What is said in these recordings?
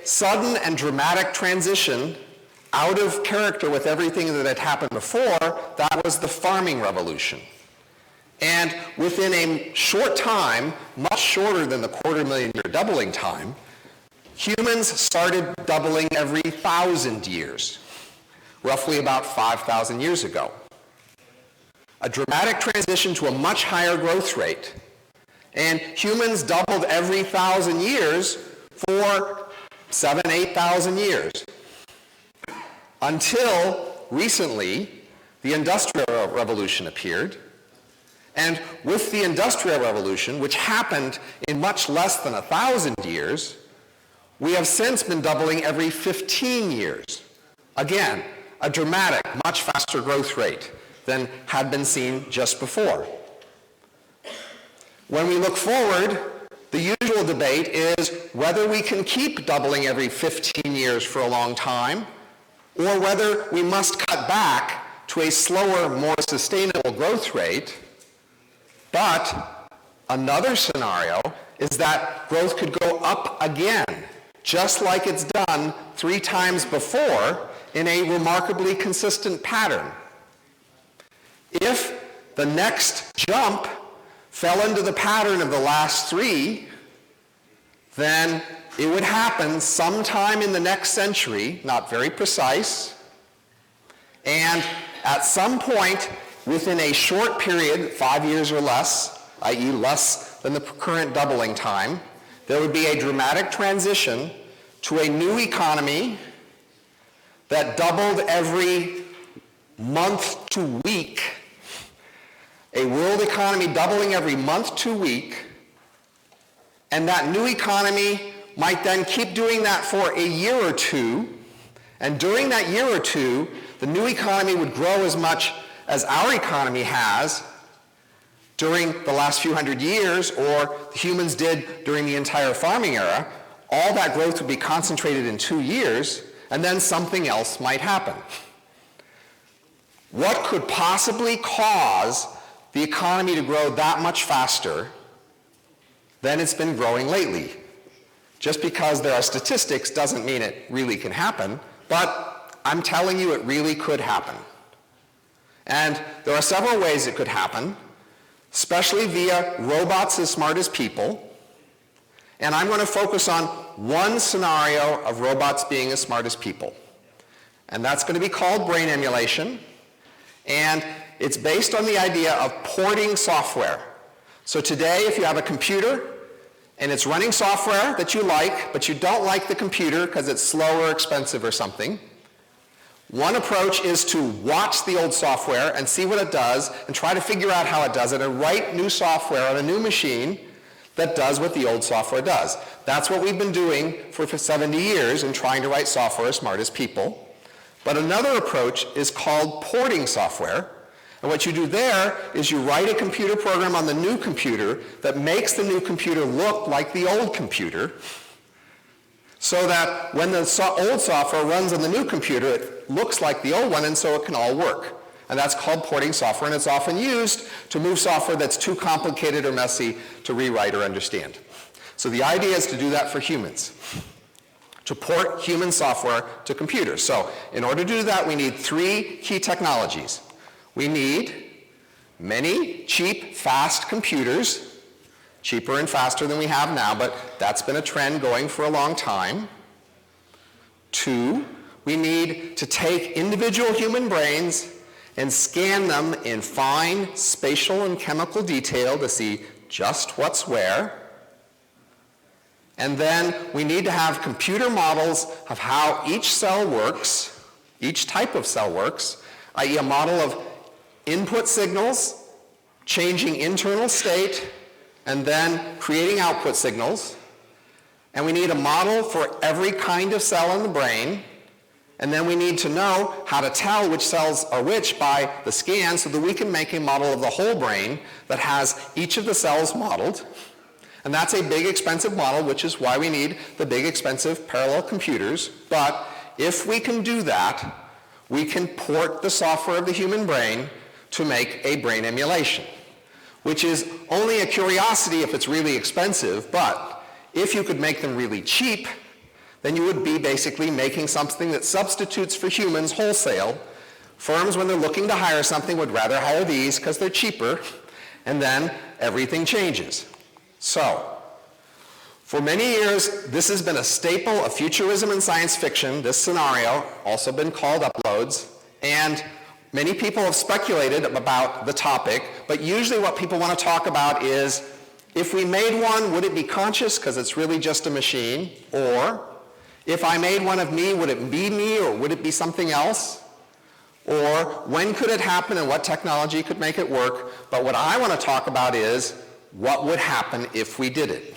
sudden and dramatic transition out of character with everything that had happened before. That was the farming revolution. And within a short time, much shorter than the quarter-million-year doubling time, humans started doubling every 1,000 years, roughly about 5,000 years ago. A dramatic transition to a much higher growth rate. And humans doubled every 1,000 years for 7,000, 8,000 years. Until recently, the Industrial Revolution appeared. And with the Industrial Revolution, which happened in much less than 1,000 years, we have since been doubling every 15 years. Again, a dramatic, much faster growth rate than had been seen just before. When we look forward, the usual debate is whether we can keep doubling every 15 years for a long time, or whether we must cut back to a slower, more sustainable growth rate. But another scenario is that growth could go up again, just like it's done 3 times before in a remarkably consistent pattern. If the next jump fell into the pattern of the last 3, then it would happen sometime in the next century, not very precise, and at some point within a short period, 5 years or less, i.e. less than the current doubling time, there would be a dramatic transition to a new economy that doubled every month to week, a world economy doubling every month to week, and that new economy might then keep doing that for a year or two, and during that year or two, the new economy would grow as much as our economy has during the last few hundred years, or the humans did during the entire farming era. All that growth would be concentrated in 2 years, and then something else might happen. What could possibly cause the economy to grow that much faster than it's been growing lately? Just because there are statistics doesn't mean it really can happen, but I'm telling you it really could happen. And there are several ways it could happen, especially via robots as smart as people. And I'm going to focus on one scenario of robots being as smart as people. And that's going to be called brain emulation. And it's based on the idea of porting software. So today, if you have a computer and it's running software that you like, but you don't like the computer because it's slow or expensive or something, one approach is to watch the old software and see what it does and try to figure out how it does it and write new software on a new machine that does what the old software does. That's what we've been doing for 70 years in trying to write software as smart as people. But another approach is called porting software. And what you do there is you write a computer program on the new computer that makes the new computer look like the old computer, so that when the old software runs on the new computer, it looks like the old one, and so it can all work. And that's called porting software, and it's often used to move software that's too complicated or messy to rewrite or understand. So the idea is to do that for humans, to port human software to computers. So in order to do that, we need 3 key technologies. We need many cheap, fast computers, cheaper and faster than we have now, but that's been a trend going for a long time. 2, we need to take individual human brains and scan them in fine spatial and chemical detail to see just what's where. And then we need to have computer models of how each cell works, each type of cell works, i.e. a model of input signals, changing internal state, and then creating output signals. And we need a model for every kind of cell in the brain. And then we need to know how to tell which cells are which by the scan so that we can make a model of the whole brain that has each of the cells modeled. And that's a big, expensive model, which is why we need the big, expensive parallel computers. But if we can do that, we can port the software of the human brain to make a brain emulation, which is only a curiosity if it's really expensive, but if you could make them really cheap, then you would be basically making something that substitutes for humans wholesale. Firms, when they're looking to hire something, would rather hire these because they're cheaper, and then everything changes. So, for many years, this has been a staple of futurism and science fiction, this scenario, also been called uploads, and many people have speculated about the topic, but usually what people want to talk about is, if we made one, would it be conscious because it's really just a machine? Or, if I made one of me, would it be me or would it be something else? Or, when could it happen and what technology could make it work? But what I want to talk about is, what would happen if we did it?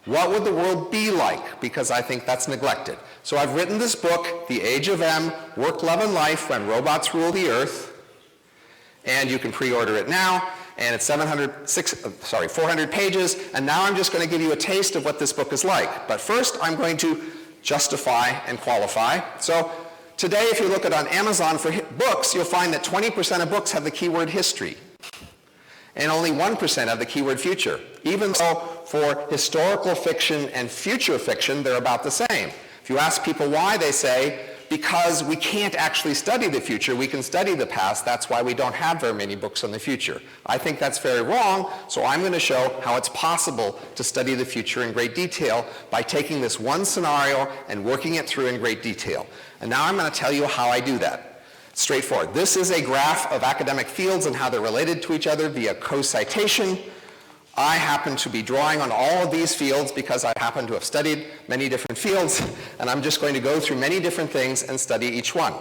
What would the world be like? Because I think that's neglected. So I've written this book, The Age of M, Work, Love, and Life When Robots Rule the Earth. And you can pre-order it now. And it's 400 pages. And now I'm just going to give you a taste of what this book is like. But first, I'm going to justify and qualify. So today, if you look at on Amazon for books, you'll find that 20% of books have the keyword history. And only 1% have the keyword future. Even though for historical fiction and future fiction, they're about the same. If you ask people why, they say, because we can't actually study the future, we can study the past, that's why we don't have very many books on the future. I think that's very wrong, so I'm going to show how it's possible to study the future in great detail by taking this one scenario and working it through in great detail. And now I'm going to tell you how I do that. Straightforward. This is a graph of academic fields and how they're related to each other via co-citation. I happen to be drawing on all of these fields because I happen to have studied many different fields, and I'm just going to go through many different things and study each one.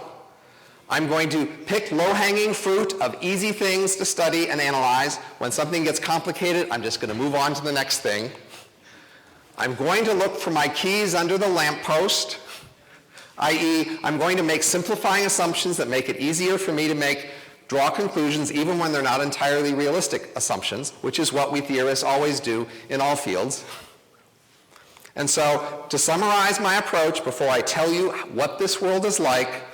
I'm going to pick low-hanging fruit of easy things to study and analyze. When something gets complicated, I'm just going to move on to the next thing. I'm going to look for my keys under the lamppost, i.e., I'm going to make simplifying assumptions that make it easier for me to draw conclusions even when they're not entirely realistic assumptions, which is what we theorists always do in all fields. And so, to summarize my approach before I tell you what this world is like,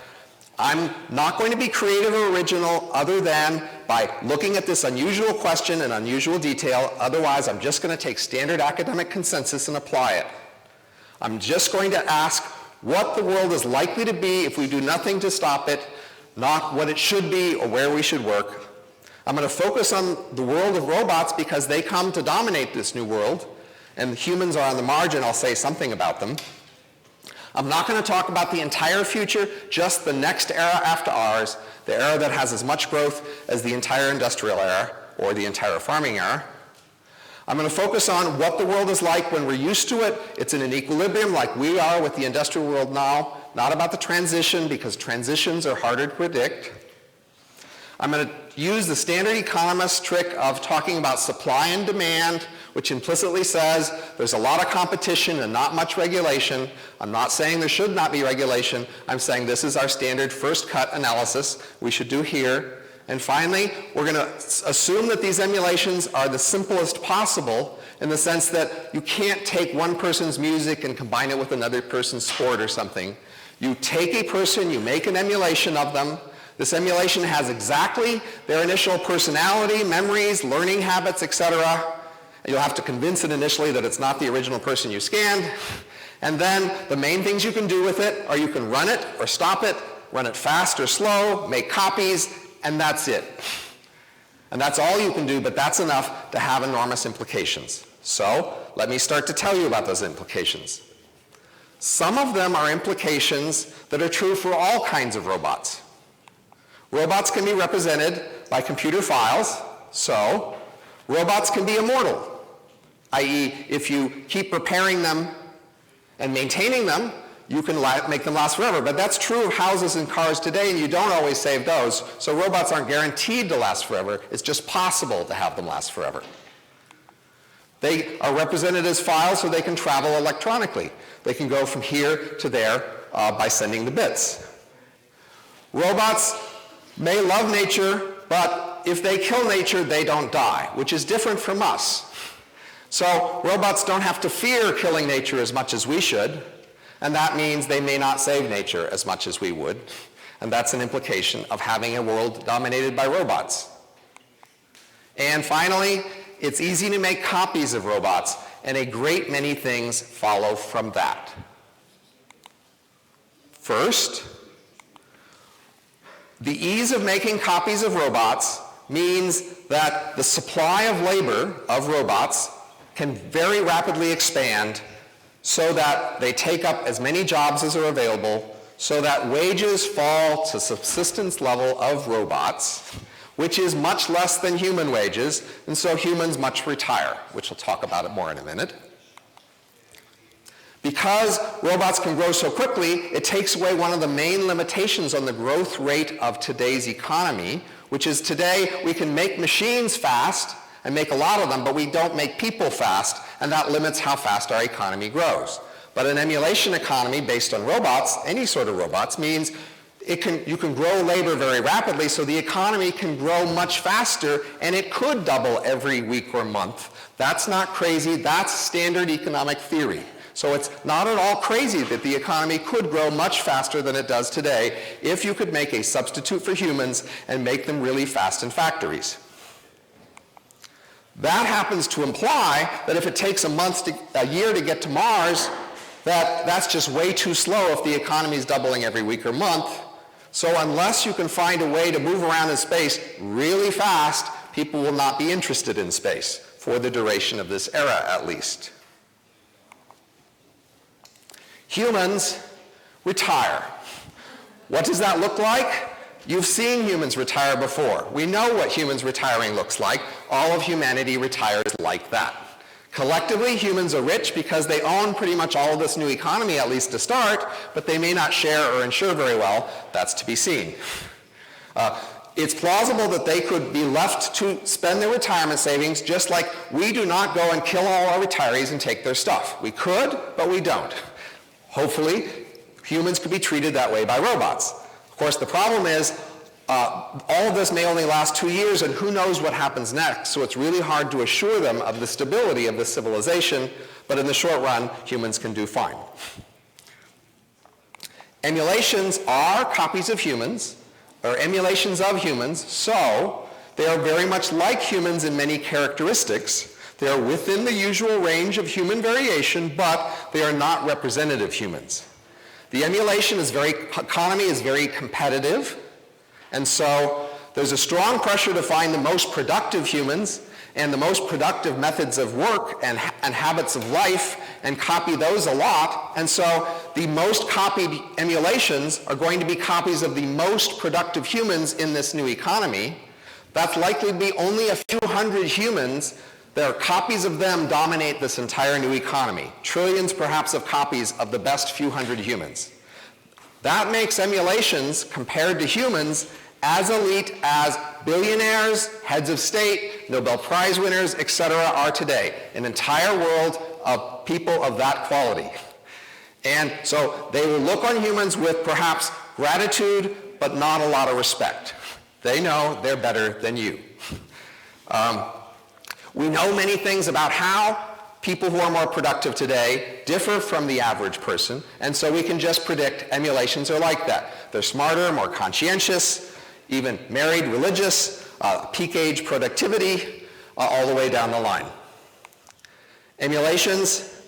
I'm not going to be creative or original other than by looking at this unusual question in unusual detail. Otherwise, I'm just going to take standard academic consensus and apply it. I'm just going to ask what the world is likely to be if we do nothing to stop it, not what it should be or where we should work. I'm going to focus on the world of robots because they come to dominate this new world, and humans are on the margin. I'll say something about them. I'm not going to talk about the entire future, just the next era after ours, the era that has as much growth as the entire industrial era or the entire farming era. I'm going to focus on what the world is like when we're used to it. It's in an equilibrium like we are with the industrial world now, not about the transition because transitions are harder to predict. I'm going to use the standard economist trick of talking about supply and demand, which implicitly says there's a lot of competition and not much regulation. I'm not saying there should not be regulation. I'm saying this is our standard first cut analysis we should do here. And finally, we're going to assume that these emulations are the simplest possible in the sense that you can't take one person's music and combine it with another person's sport or something. You take a person, you make an emulation of them. This emulation has exactly their initial personality, memories, learning habits, etc. You'll have to convince it initially that it's not the original person you scanned. And then the main things you can do with it are you can run it or stop it, run it fast or slow, make copies, and that's it. And that's all you can do, but that's enough to have enormous implications. So let me start to tell you about those implications. Some of them are implications that are true for all kinds of robots. Robots can be represented by computer files, so robots can be immortal, i.e., if you keep repairing them and maintaining them, you can make them last forever. But that's true of houses and cars today, and you don't always save those. So robots aren't guaranteed to last forever. It's just possible to have them last forever. They are represented as files so they can travel electronically. They can go from here to there by sending the bits. Robots may love nature, but if they kill nature, they don't die, which is different from us. So robots don't have to fear killing nature as much as we should. And that means they may not save nature as much as we would. And that's an implication of having a world dominated by robots. And finally, it's easy to make copies of robots, and a great many things follow from that. First, the ease of making copies of robots means that the supply of labor of robots can very rapidly expand so that they take up as many jobs as are available, so that wages fall to subsistence level of robots, which is much less than human wages, and so humans much retire, which we'll talk about it more in a minute. Because robots can grow so quickly, it takes away one of the main limitations on the growth rate of today's economy, which is today we can make machines fast and make a lot of them, but we don't make people fast, and that limits how fast our economy grows. But an emulation economy based on robots, any sort of robots, means you can grow labor very rapidly, so the economy can grow much faster, and it could double every week or month. That's not crazy, that's standard economic theory. So it's not at all crazy that the economy could grow much faster than it does today if you could make a substitute for humans and make them really fast in factories. That happens to imply that if it takes a year to get to Mars, that's just way too slow if the economy is doubling every week or month. So unless you can find a way to move around in space really fast, people will not be interested in space, for the duration of this era at least. Humans retire. What does that look like? You've seen humans retire before. We know what humans retiring looks like. All of humanity retires like that. Collectively, humans are rich because they own pretty much all of this new economy, at least to start, but they may not share or insure very well. That's to be seen. It's plausible that they could be left to spend their retirement savings just like we do not go and kill all our retirees and take their stuff. We could, but we don't. Hopefully, humans could be treated that way by robots. Of course, the problem is all of this may only last 2 years, and who knows what happens next, so it's really hard to assure them of the stability of this civilization, but in the short run, humans can do fine. Emulations are copies of humans, or emulations of humans, so they are very much like humans in many characteristics. They are within the usual range of human variation, but they are not representative humans. The emulation economy is very competitive, and so there's a strong pressure to find the most productive humans and the most productive methods of work and habits of life and copy those a lot. And so the most copied emulations are going to be copies of the most productive humans in this new economy. That's likely to be only a few hundred humans. There are copies of them dominate this entire new economy. Trillions, perhaps, of copies of the best few hundred humans. That makes emulations, compared to humans, as elite as billionaires, heads of state, Nobel Prize winners, etc. are today. An entire world of people of that quality. And so they will look on humans with perhaps gratitude, but not a lot of respect. They know they're better than you. We know many things about how people who are more productive today differ from the average person, and so we can just predict emulations are like that. They're smarter, more conscientious, even married, religious, peak age productivity, all the way down the line. Emulations'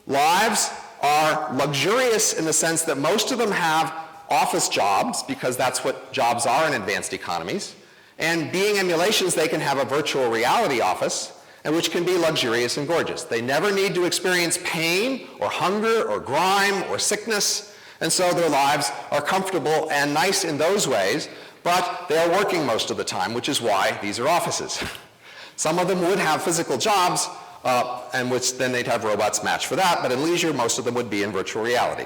lives are luxurious in the sense that most of them have office jobs, because that's what jobs are in advanced economies. And being emulations, they can have a virtual reality office, and which can be luxurious and gorgeous. They never need to experience pain or hunger or grime or sickness, and so their lives are comfortable and nice in those ways, but they are working most of the time, which is why these are offices. Some of them would have physical jobs, and which then they'd have robots match for that, but in leisure, most of them would be in virtual reality.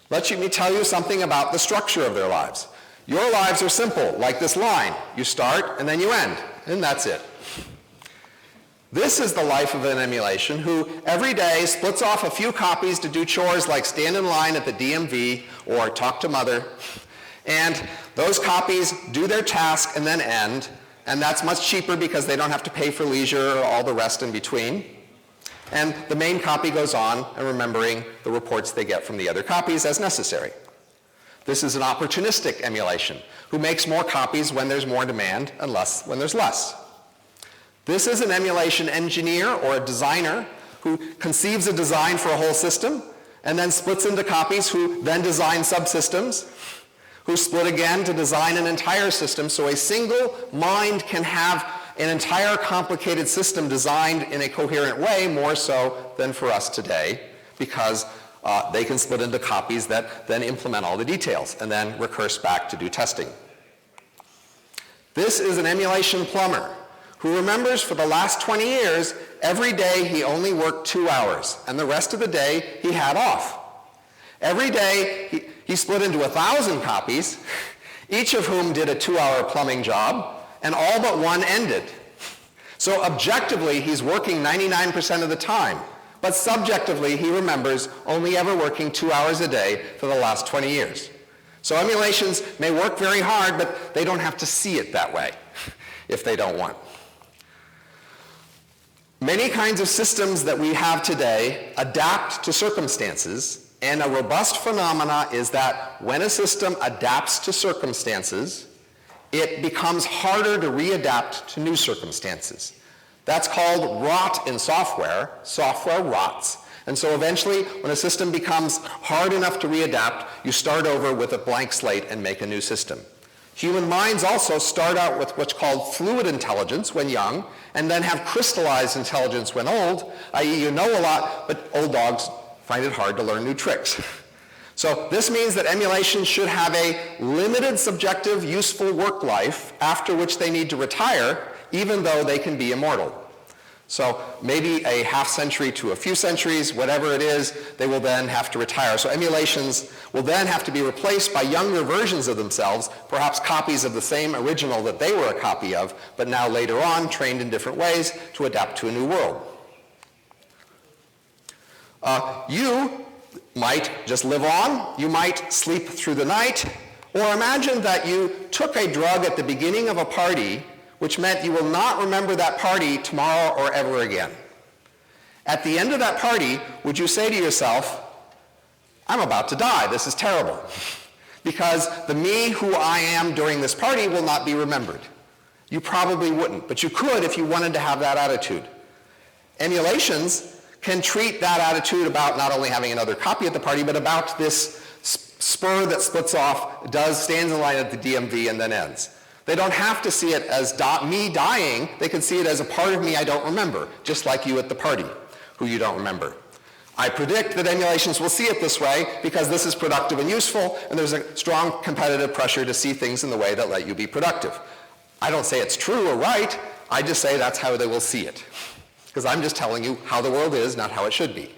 Let me tell you something about the structure of their lives. Your lives are simple, like this line. You start and then you end, and that's it. This is the life of an emulation who every day splits off a few copies to do chores like stand in line at the DMV or talk to mother. And those copies do their task and then end, and that's much cheaper because they don't have to pay for leisure or all the rest in between. And the main copy goes on and remembering the reports they get from the other copies as necessary. This is an opportunistic emulation who makes more copies when there's more demand and less when there's less. This is an emulation engineer or a designer who conceives a design for a whole system and then splits into copies who then design subsystems, who split again to design an entire system, so a single mind can have an entire complicated system designed in a coherent way, more so than for us today, because they can split into copies that then implement all the details and then recurse back to do testing. This is an emulation plumber who remembers for the last 20 years, every day he only worked 2 hours, and the rest of the day he had off. Every day he split into 1,000 copies, each of whom did a 2-hour plumbing job, and all but one ended. So objectively, he's working 99% of the time, but subjectively, he remembers only ever working 2 hours a day for the last 20 years. So emulations may work very hard, but they don't have to see it that way if they don't want. Many kinds of systems that we have today adapt to circumstances, and a robust phenomena is that when a system adapts to circumstances, it becomes harder to readapt to new circumstances. That's called rot in software. Software rots. And so eventually, when a system becomes hard enough to readapt, you start over with a blank slate and make a new system. Human minds also start out with what's called fluid intelligence when young, and then have crystallized intelligence when old, i.e. you know a lot, but old dogs find it hard to learn new tricks. So this means that emulations should have a limited subjective, useful work life, after which they need to retire, even though they can be immortal. So maybe a half century to a few centuries, whatever it is, they will then have to retire. So emulations will then have to be replaced by younger versions of themselves, perhaps copies of the same original that they were a copy of, but now later on trained in different ways to adapt to a new world. You might just live on, you might sleep through the night, or imagine that you took a drug at the beginning of a party, which meant you will not remember that party tomorrow or ever again. At the end of that party, would you say to yourself, I'm about to die, this is terrible, because the me who I am during this party will not be remembered. You probably wouldn't, but you could if you wanted to have that attitude. Emulations can treat that attitude about not only having another copy at the party, but about this spur that splits off, stands in line at the DMV and then ends. They don't have to see it as me dying, they can see it as a part of me I don't remember, just like you at the party, who you don't remember. I predict that emulations will see it this way because this is productive and useful, and there's a strong competitive pressure to see things in the way that let you be productive. I don't say it's true or right, I just say that's how they will see it. Because I'm just telling you how the world is, not how it should be.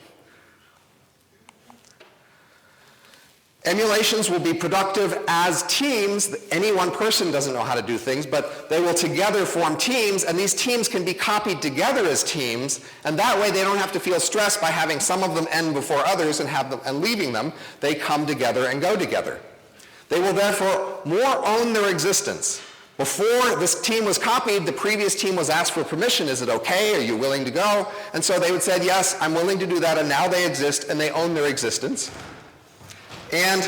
Emulations will be productive as teams. Any one person doesn't know how to do things, but they will together form teams, and these teams can be copied together as teams, and that way they don't have to feel stressed by having some of them end before others and leaving them. They come together and go together. They will therefore more own their existence. Before this team was copied, the previous team was asked for permission. Is it okay? Are you willing to go? And so they would say, yes, I'm willing to do that, and now they exist, and they own their existence. And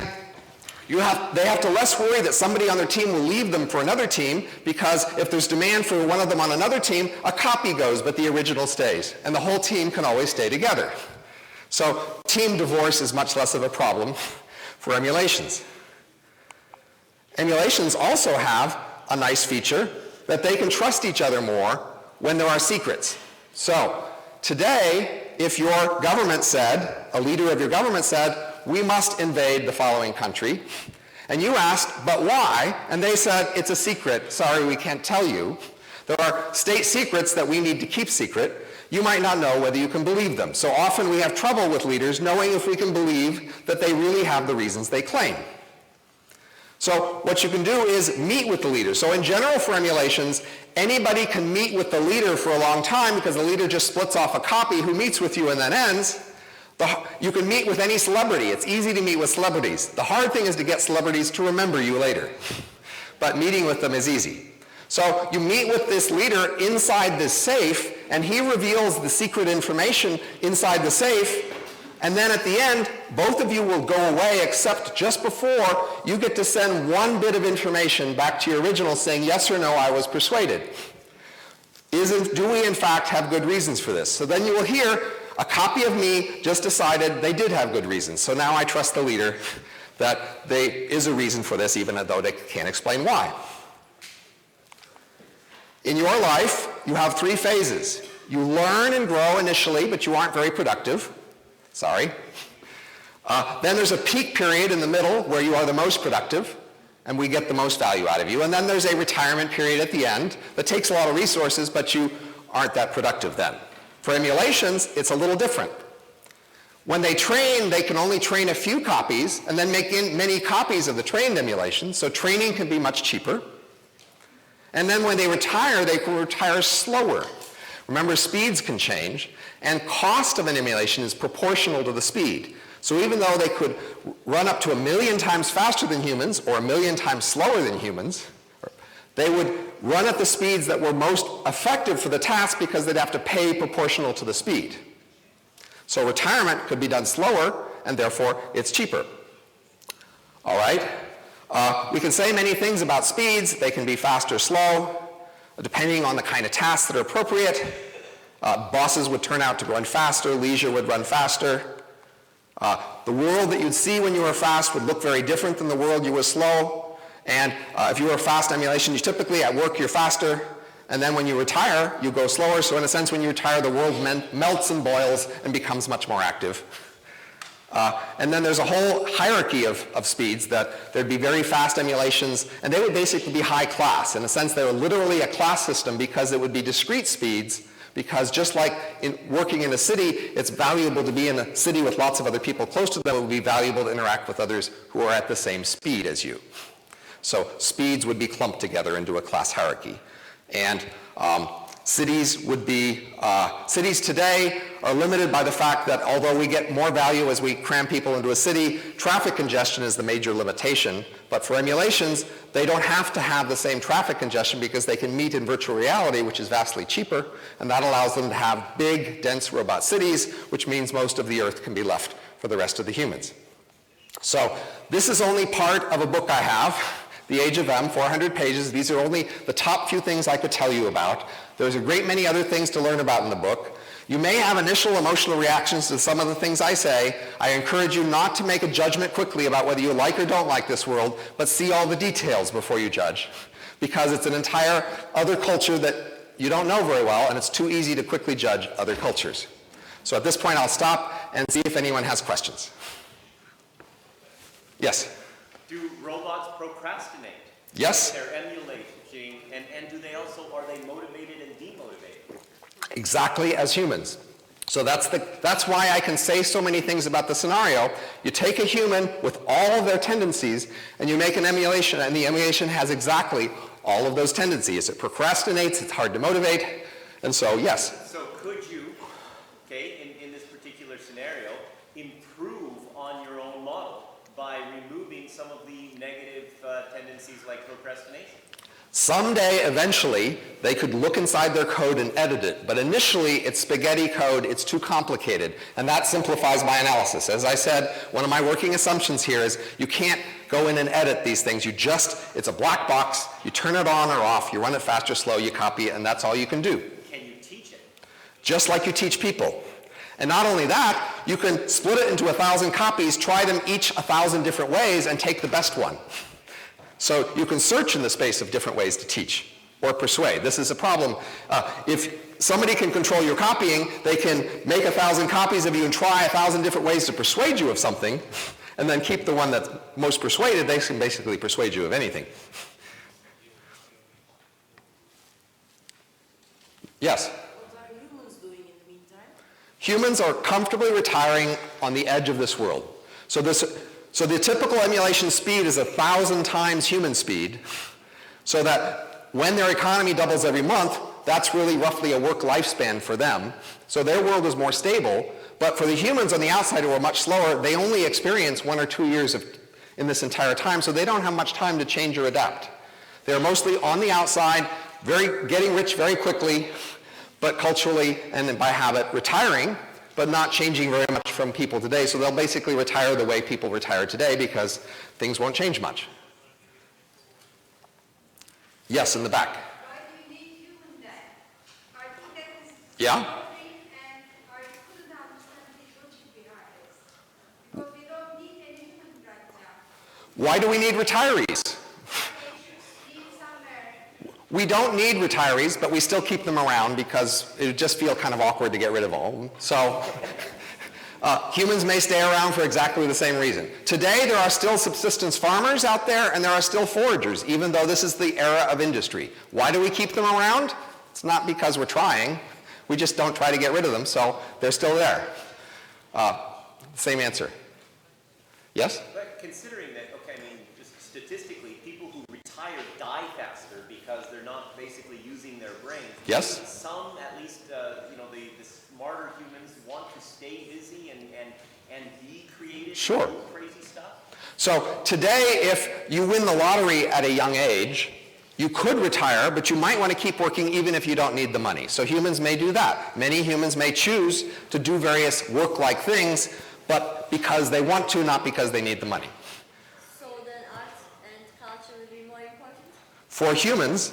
they have to less worry that somebody on their team will leave them for another team, because if there's demand for one of them on another team, a copy goes, but the original stays. And the whole team can always stay together. So team divorce is much less of a problem for emulations. Emulations also have a nice feature that they can trust each other more when there are secrets. So today, if your government said, a leader of your government said, we must invade the following country, and you asked, but why? And they said, it's a secret, sorry, we can't tell you. There are state secrets that we need to keep secret. You might not know whether you can believe them. So often we have trouble with leaders knowing if we can believe that they really have the reasons they claim. So what you can do is meet with the leader. So in general for emulations, anybody can meet with the leader for a long time because the leader just splits off a copy who meets with you and then ends. You can meet with any celebrity. It's easy to meet with celebrities. The hard thing is to get celebrities to remember you later. But meeting with them is easy. So you meet with this leader inside this safe, and he reveals the secret information inside the safe, and then at the end, both of you will go away, except just before, you get to send one bit of information back to your original saying, yes or no, I was persuaded. Do we in fact have good reasons for this? So then you will hear, a copy of me just decided they did have good reasons. So now I trust the leader that there is a reason for this, even though they can't explain why. In your life, you have 3 phases. You learn and grow initially, but you aren't very productive. Sorry. Then there's a peak period in the middle where you are the most productive, and we get the most value out of you. And then there's a retirement period at the end that takes a lot of resources, but you aren't that productive then. For emulations, it's a little different. When they train, they can only train a few copies and then make many copies of the trained emulation, so training can be much cheaper. And then when they can retire slower. Remember, speeds can change, and cost of an emulation is proportional to the speed. So even though they could run up to 1,000,000 times faster than humans or 1,000,000 times slower than humans, they would run at the speeds that were most effective for the task because they'd have to pay proportional to the speed. So retirement could be done slower, and therefore it's cheaper. All right? We can say many things about speeds. They can be fast or slow, depending on the kind of tasks that are appropriate. Bosses would turn out to run faster, leisure would run faster. The world that you'd see when you were fast would look very different than the world you were slow. And if you were a fast emulation, you typically at work you're faster, and then when you retire, you go slower. So in a sense, when you retire, the world melts and boils and becomes much more active. And then there's a whole hierarchy of speeds that there'd be very fast emulations, and they would basically be high class. In a sense, they were literally a class system because it would be discrete speeds, because just like working in a city, it's valuable to be in a city with lots of other people close to them. It would be valuable to interact with others who are at the same speed as you. So speeds would be clumped together into a class hierarchy. And cities today are limited by the fact that although we get more value as we cram people into a city, traffic congestion is the major limitation. But for emulations, they don't have to have the same traffic congestion because they can meet in virtual reality, which is vastly cheaper, and that allows them to have big, dense, robot cities, which means most of the Earth can be left for the rest of the humans. So this is only part of a book I have, The Age of M, 400 pages. These are only the top few things I could tell you about. There's a great many other things to learn about in the book. You may have initial emotional reactions to some of the things I say. I encourage you not to make a judgment quickly about whether you like or don't like this world, but see all the details before you judge, because it's an entire other culture that you don't know very well, and it's too easy to quickly judge other cultures. So at this point, I'll stop and see if anyone has questions. Yes? Do robots procrastinate? Yes. They're emulating, and do they also, are they motivated and demotivated? Exactly as humans. So that's why I can say so many things about the scenario. You take a human with all of their tendencies, and you make an emulation, and the emulation has exactly all of those tendencies. It procrastinates, it's hard to motivate, and so yes. So could you, in this particular scenario, improve on your own model by removing some of the negative tendencies like procrastination? Someday, eventually, they could look inside their code and edit it, but initially it's spaghetti code, it's too complicated, and that simplifies my analysis. As I said, one of my working assumptions here is you can't go in and edit these things. It's a black box, you turn it on or off, you run it fast or slow, you copy it, and that's all you can do. Can you teach it? Just like you teach people. And not only that, you can split it into 1,000 copies, try them each 1,000 different ways, and take the best one. So you can search in the space of different ways to teach or persuade. This is a problem. If somebody can control your copying, they can make 1,000 copies of you and try 1,000 different ways to persuade you of something, and then keep the one that's most persuaded. They can basically persuade you of anything. Yes? What are humans doing in the meantime? Humans are comfortably retiring on the edge of this world. So the typical emulation speed is 1,000 times human speed, so that when their economy doubles every month, that's really roughly a work lifespan for them. So their world is more stable, but for the humans on the outside who are much slower, they only experience 1 or 2 years in this entire time, so they don't have much time to change or adapt. They're mostly on the outside, getting rich very quickly, but culturally and by habit retiring, but not changing very much from people today. So they'll basically retire the way people retire today because things won't change much. Yes, in the back. Why do you need humans then? I think that is Yeah? and are you good enough Why do we need retirees? We don't need retirees, but we still keep them around because it would just feel kind of awkward to get rid of all of them. So humans may stay around for exactly the same reason. Today, there are still subsistence farmers out there, and there are still foragers, even though this is the era of industry. Why do we keep them around? It's not because we're trying. We just don't try to get rid of them, so they're still there. Same answer. Yes? But considering that, okay, I mean, just statistically, people who retire die faster because they're not basically using their brains. Yes? Some, at least, you know, the smarter humans want to stay busy and be creative. Sure. And do crazy stuff. So today, if you win the lottery at a young age, you could retire, but you might want to keep working even if you don't need the money. So humans may do that. Many humans may choose to do various work-like things, but because they want to, not because they need the money. So then art and culture will be more important? For humans,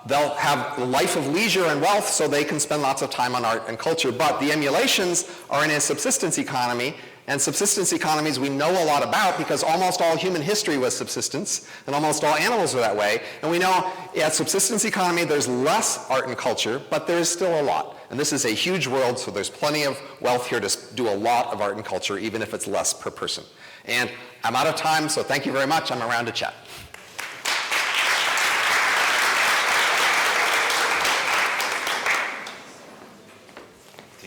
they'll have a life of leisure and wealth, so they can spend lots of time on art and culture. But the emulations are in a subsistence economy, and subsistence economies we know a lot about because almost all human history was subsistence, and almost all animals are that way. And we know at subsistence economy there's less art and culture, but there is still a lot. And this is a huge world, so there's plenty of wealth here to do a lot of art and culture, even if it's less per person. And I'm out of time, so thank you very much. I'm around to chat.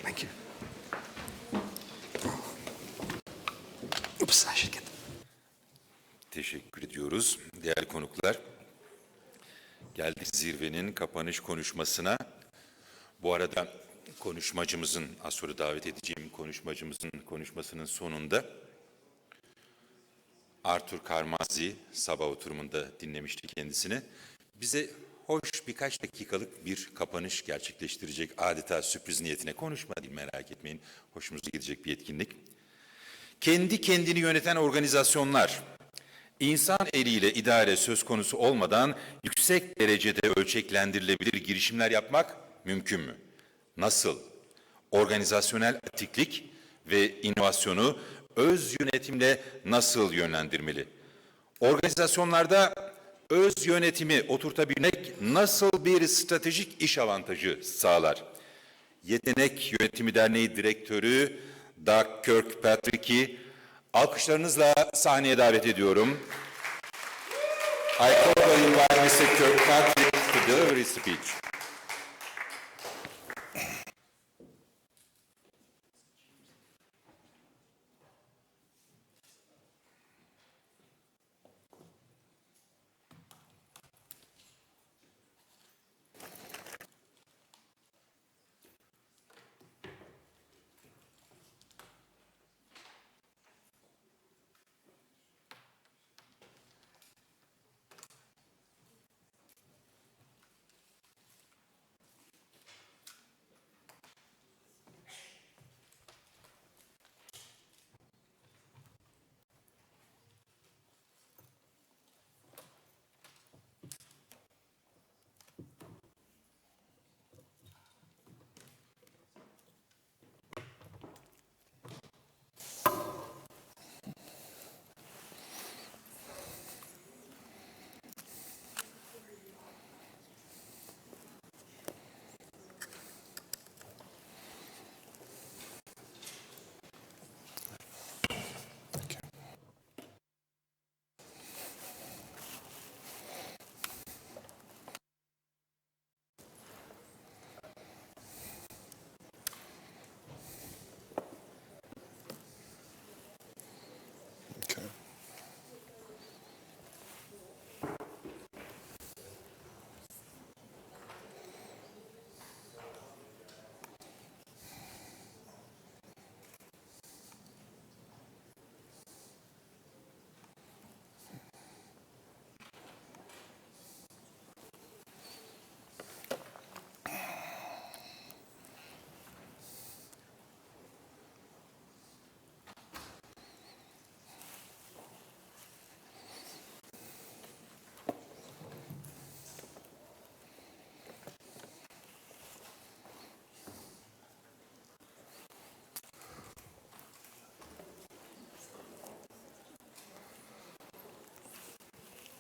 Thank you. Oops, I should get them. Teşekkür ediyoruz değerli konuklar. Geldik zirvenin kapanış konuşmasına. Bu arada konuşmacımızın, az sonra davet edeceğim konuşmacımızın konuşmasının sonunda Arthur Karmazzi sabah oturumunda dinlemiştik kendisini. Bize hoş birkaç dakikalık bir kapanış gerçekleştirecek, adeta sürpriz niyetine, konuşma değil, merak etmeyin, hoşumuza gidecek bir etkinlik. Kendi kendini yöneten organizasyonlar, insan eliyle idare söz konusu olmadan yüksek derecede ölçeklendirilebilir girişimler yapmak mümkün mü? Nasıl? Organizasyonel atiklik ve inovasyonu öz yönetimle nasıl yönlendirmeli? Organizasyonlarda öz yönetimi oturtabilmek nasıl bir stratejik iş avantajı sağlar? Yetenek Yönetimi Derneği Direktörü Doug Kirkpatrick'i alkışlarınızla sahneye davet ediyorum. I cordially invite Mr. Kirkpatrick to deliver his speech.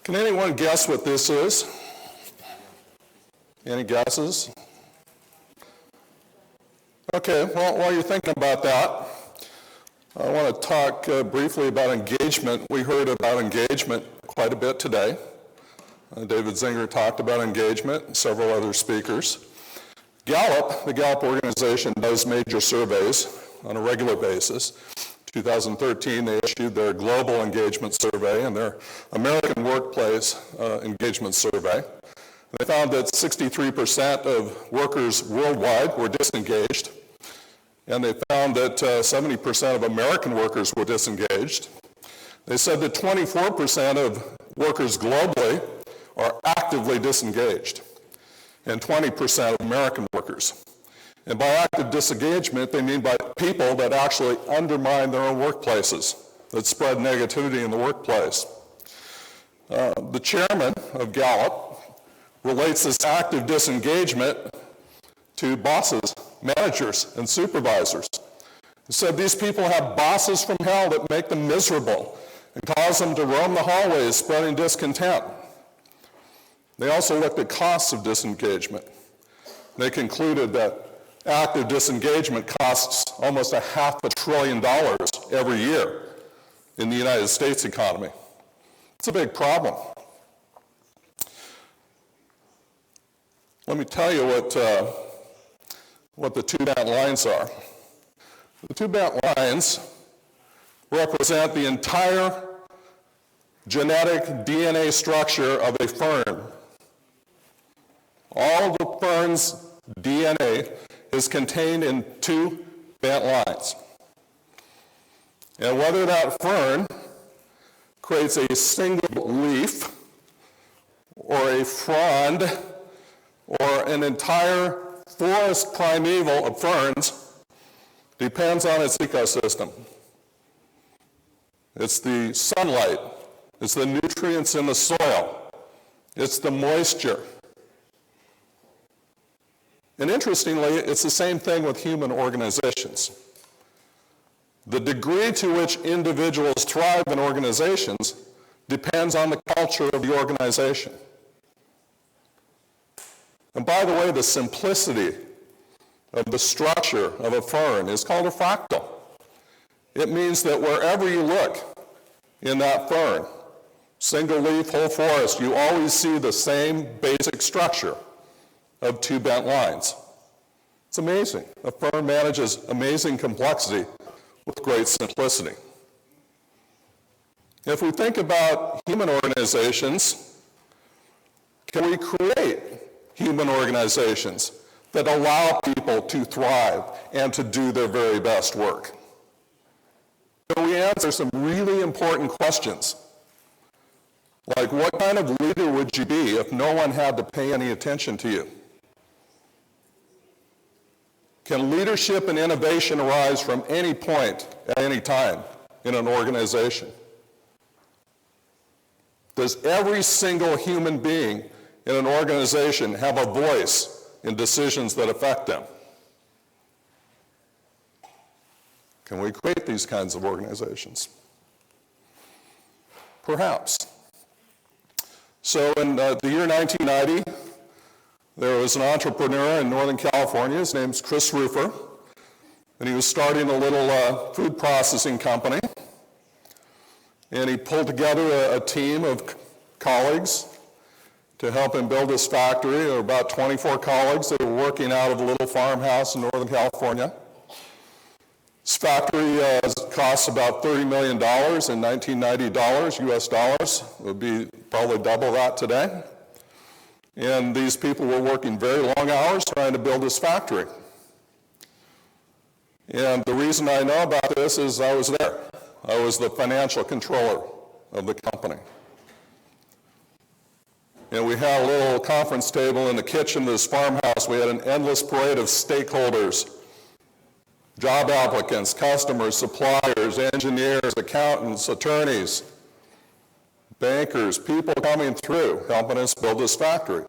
Can anyone guess what this is? Any guesses? Okay, well, while you're thinking about that, I want to talk briefly about engagement. We heard about engagement quite a bit today. David Zinger talked about engagement, and several other speakers. Gallup, the Gallup organization, does major surveys on a regular basis. 2013, they issued their global engagement survey and their American workplace engagement survey. They found that 63% of workers worldwide were disengaged, and they found that 70% of American workers were disengaged. They said that 24% of workers globally are actively disengaged, and 20% of American workers. And by active disengagement, they mean by people that actually undermine their own workplaces, that spread negativity in the workplace. The chairman of Gallup relates this active disengagement to bosses, managers, and supervisors. He said these people have bosses from hell that make them miserable and cause them to roam the hallways spreading discontent. They also looked at costs of disengagement. They concluded that active disengagement costs almost $500 billion every year in the United States economy. It's a big problem. Let me tell you what the two bent lines are. The two bent lines represent the entire genetic DNA structure of a fern. All of the fern's DNA is contained in two bent lines. And whether that fern creates a single leaf or a frond or an entire forest primeval of ferns depends on its ecosystem. It's the sunlight, it's the nutrients in the soil, it's the moisture. And interestingly, it's the same thing with human organizations. The degree to which individuals thrive in organizations depends on the culture of the organization. And by the way, the simplicity of the structure of a fern is called a fractal. It means that wherever you look in that fern, single leaf, whole forest, you always see the same basic structure of two bent lines. It's amazing. A fern manages amazing complexity with great simplicity. If we think about human organizations, can we create human organizations that allow people to thrive and to do their very best work? Can we answer some really important questions? Like, what kind of leader would you be if no one had to pay any attention to you? Can leadership and innovation arise from any point at any time in an organization? Does every single human being in an organization have a voice in decisions that affect them? Can we create these kinds of organizations? Perhaps. So in the year 1990, there was an entrepreneur in Northern California. His name's Chris Rufer, and he was starting a little food processing company. And he pulled together a team of colleagues to help him build his factory. There were about 24 colleagues that were working out of a little farmhouse in Northern California. This factory costs about $30 million in 1990 dollars, US dollars. It would be probably double that today. And these people were working very long hours trying to build this factory. And the reason I know about this is I was there. I was the financial controller of the company. And we had a little conference table in the kitchen of this farmhouse. We had an endless parade of stakeholders, job applicants, customers, suppliers, engineers, accountants, attorneys, bankers, people coming through, helping us build this factory.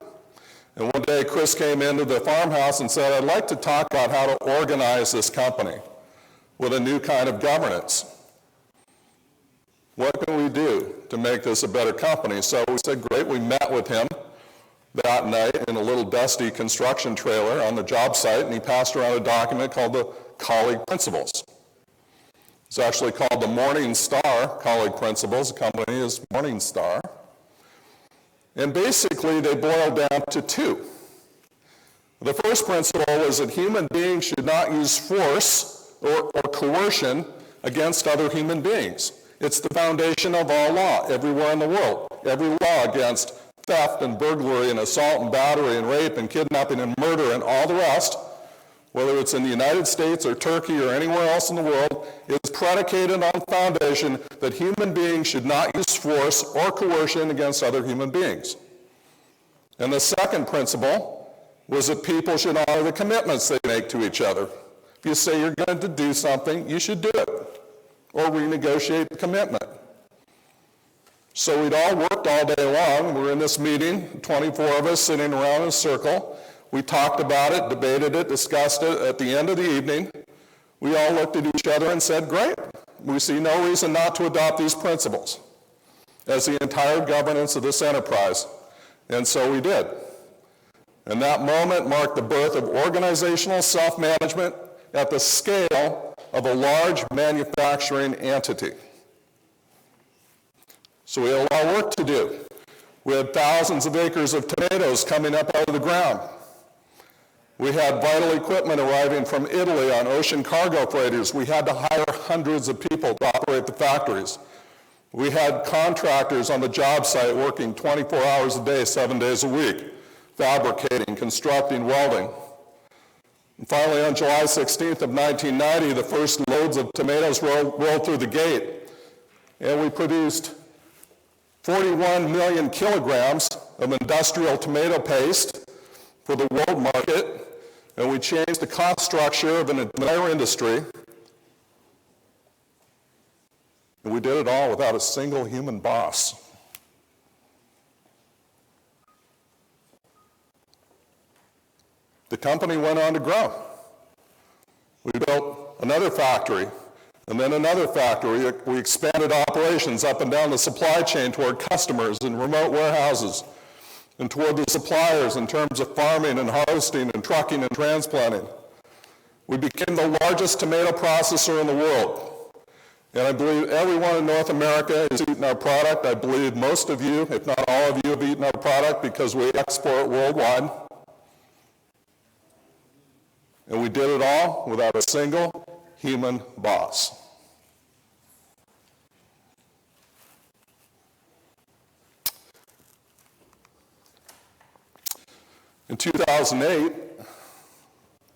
And one day, Chris came into the farmhouse and said, I'd like to talk about how to organize this company with a new kind of governance. What can we do to make this a better company? So we said, great, we met with him that night in a little dusty construction trailer on the job site, and he passed around a document called the Colleague Principles. It's actually called the Morning Star Colleague Principles. The company is Morning Star. And basically, they boil down to two. The first principle is that human beings should not use force or coercion against other human beings. It's the foundation of all law everywhere in the world. Every law against theft and burglary and assault and battery and rape and kidnapping and murder and all the rest, whether it's in the United States or Turkey or anywhere else in the world, is predicated on the foundation that human beings should not use force or coercion against other human beings. And the second principle was that people should honor the commitments they make to each other. If you say you're going to do something, you should do it, or renegotiate the commitment. So we'd all worked all day long. We were in this meeting, 24 of us sitting around in a circle. We talked about it, debated it, discussed it. At the end of the evening, we all looked at each other and said, great, we see no reason not to adopt these principles as the entire governance of this enterprise. And so we did. And that moment marked the birth of organizational self-management at the scale of a large manufacturing entity. So we had a lot of work to do. We had thousands of acres of tomatoes coming up out of the ground. We had vital equipment arriving from Italy on ocean cargo freighters. We had to hire hundreds of people to operate the factories. We had contractors on the job site working 24 hours a day, 7 days a week, fabricating, constructing, welding. And finally, on July 16th of 1990, the first loads of tomatoes rolled through the gate, and we produced 41 million kilograms of industrial tomato paste for the world market, and we changed the cost structure of an entire industry. And we did it all without a single human boss. The company went on to grow. We built another factory, and then another factory. We expanded operations up and down the supply chain toward customers in remote warehouses and toward the suppliers in terms of farming and harvesting and trucking and transplanting. We became the largest tomato processor in the world. And I believe everyone in North America has eaten our product. I believe most of you, if not all of you, have eaten our product because we export worldwide. And we did it all without a single human boss. In 2008,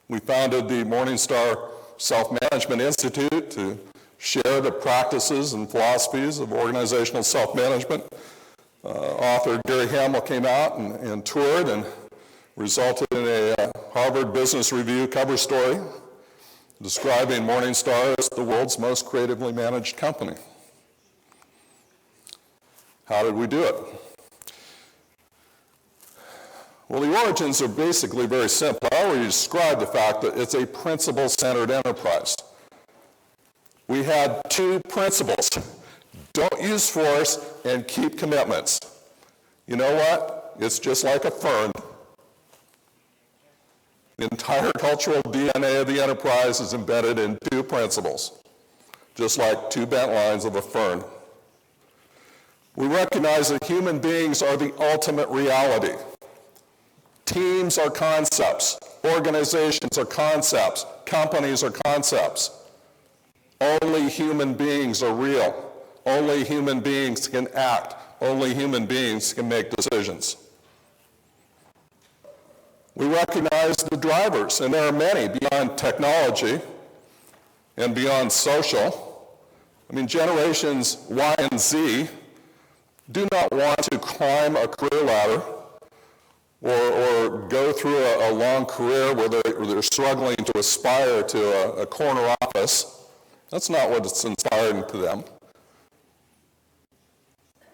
we founded the Morningstar Self-Management Institute to share the practices and philosophies of organizational self-management. Author Gary Hamel came out and toured and resulted in a Harvard Business Review cover story describing Morningstar as the world's most creatively managed company. How did we do it? Well, the origins are basically very simple. I already described the fact that it's a principle-centered enterprise. We had two principles. Don't use force and keep commitments. You know what? It's just like a fern. The entire cultural DNA of the enterprise is embedded in two principles, just like two bent lines of a fern. We recognize that human beings are the ultimate reality. Teams are concepts. Organizations are concepts. Companies are concepts. Only human beings are real. Only human beings can act. Only human beings can make decisions. We recognize the drivers, and there are many beyond technology and beyond social. I mean, generations Y and Z do not want to climb a career ladder or go through a long career where they're struggling to aspire to a corner office. That's not what's inspiring to them.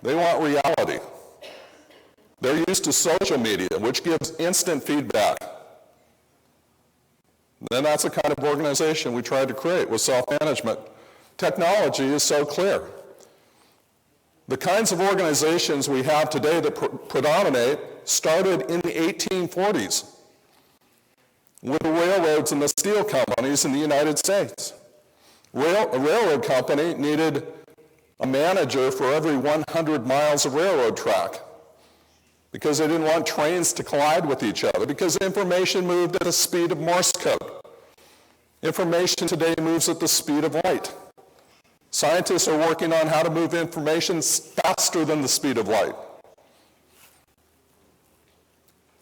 They want reality. They're used to social media, which gives instant feedback. And that's the kind of organization we tried to create with self-management. Technology is so clear. The kinds of organizations we have today that predominate started in the 1840s with the railroads and the steel companies in the United States. A railroad company needed a manager for every 100 miles of railroad track because they didn't want trains to collide with each other, because information moved at the speed of Morse code. Information today moves at the speed of light. Scientists are working on how to move information faster than the speed of light.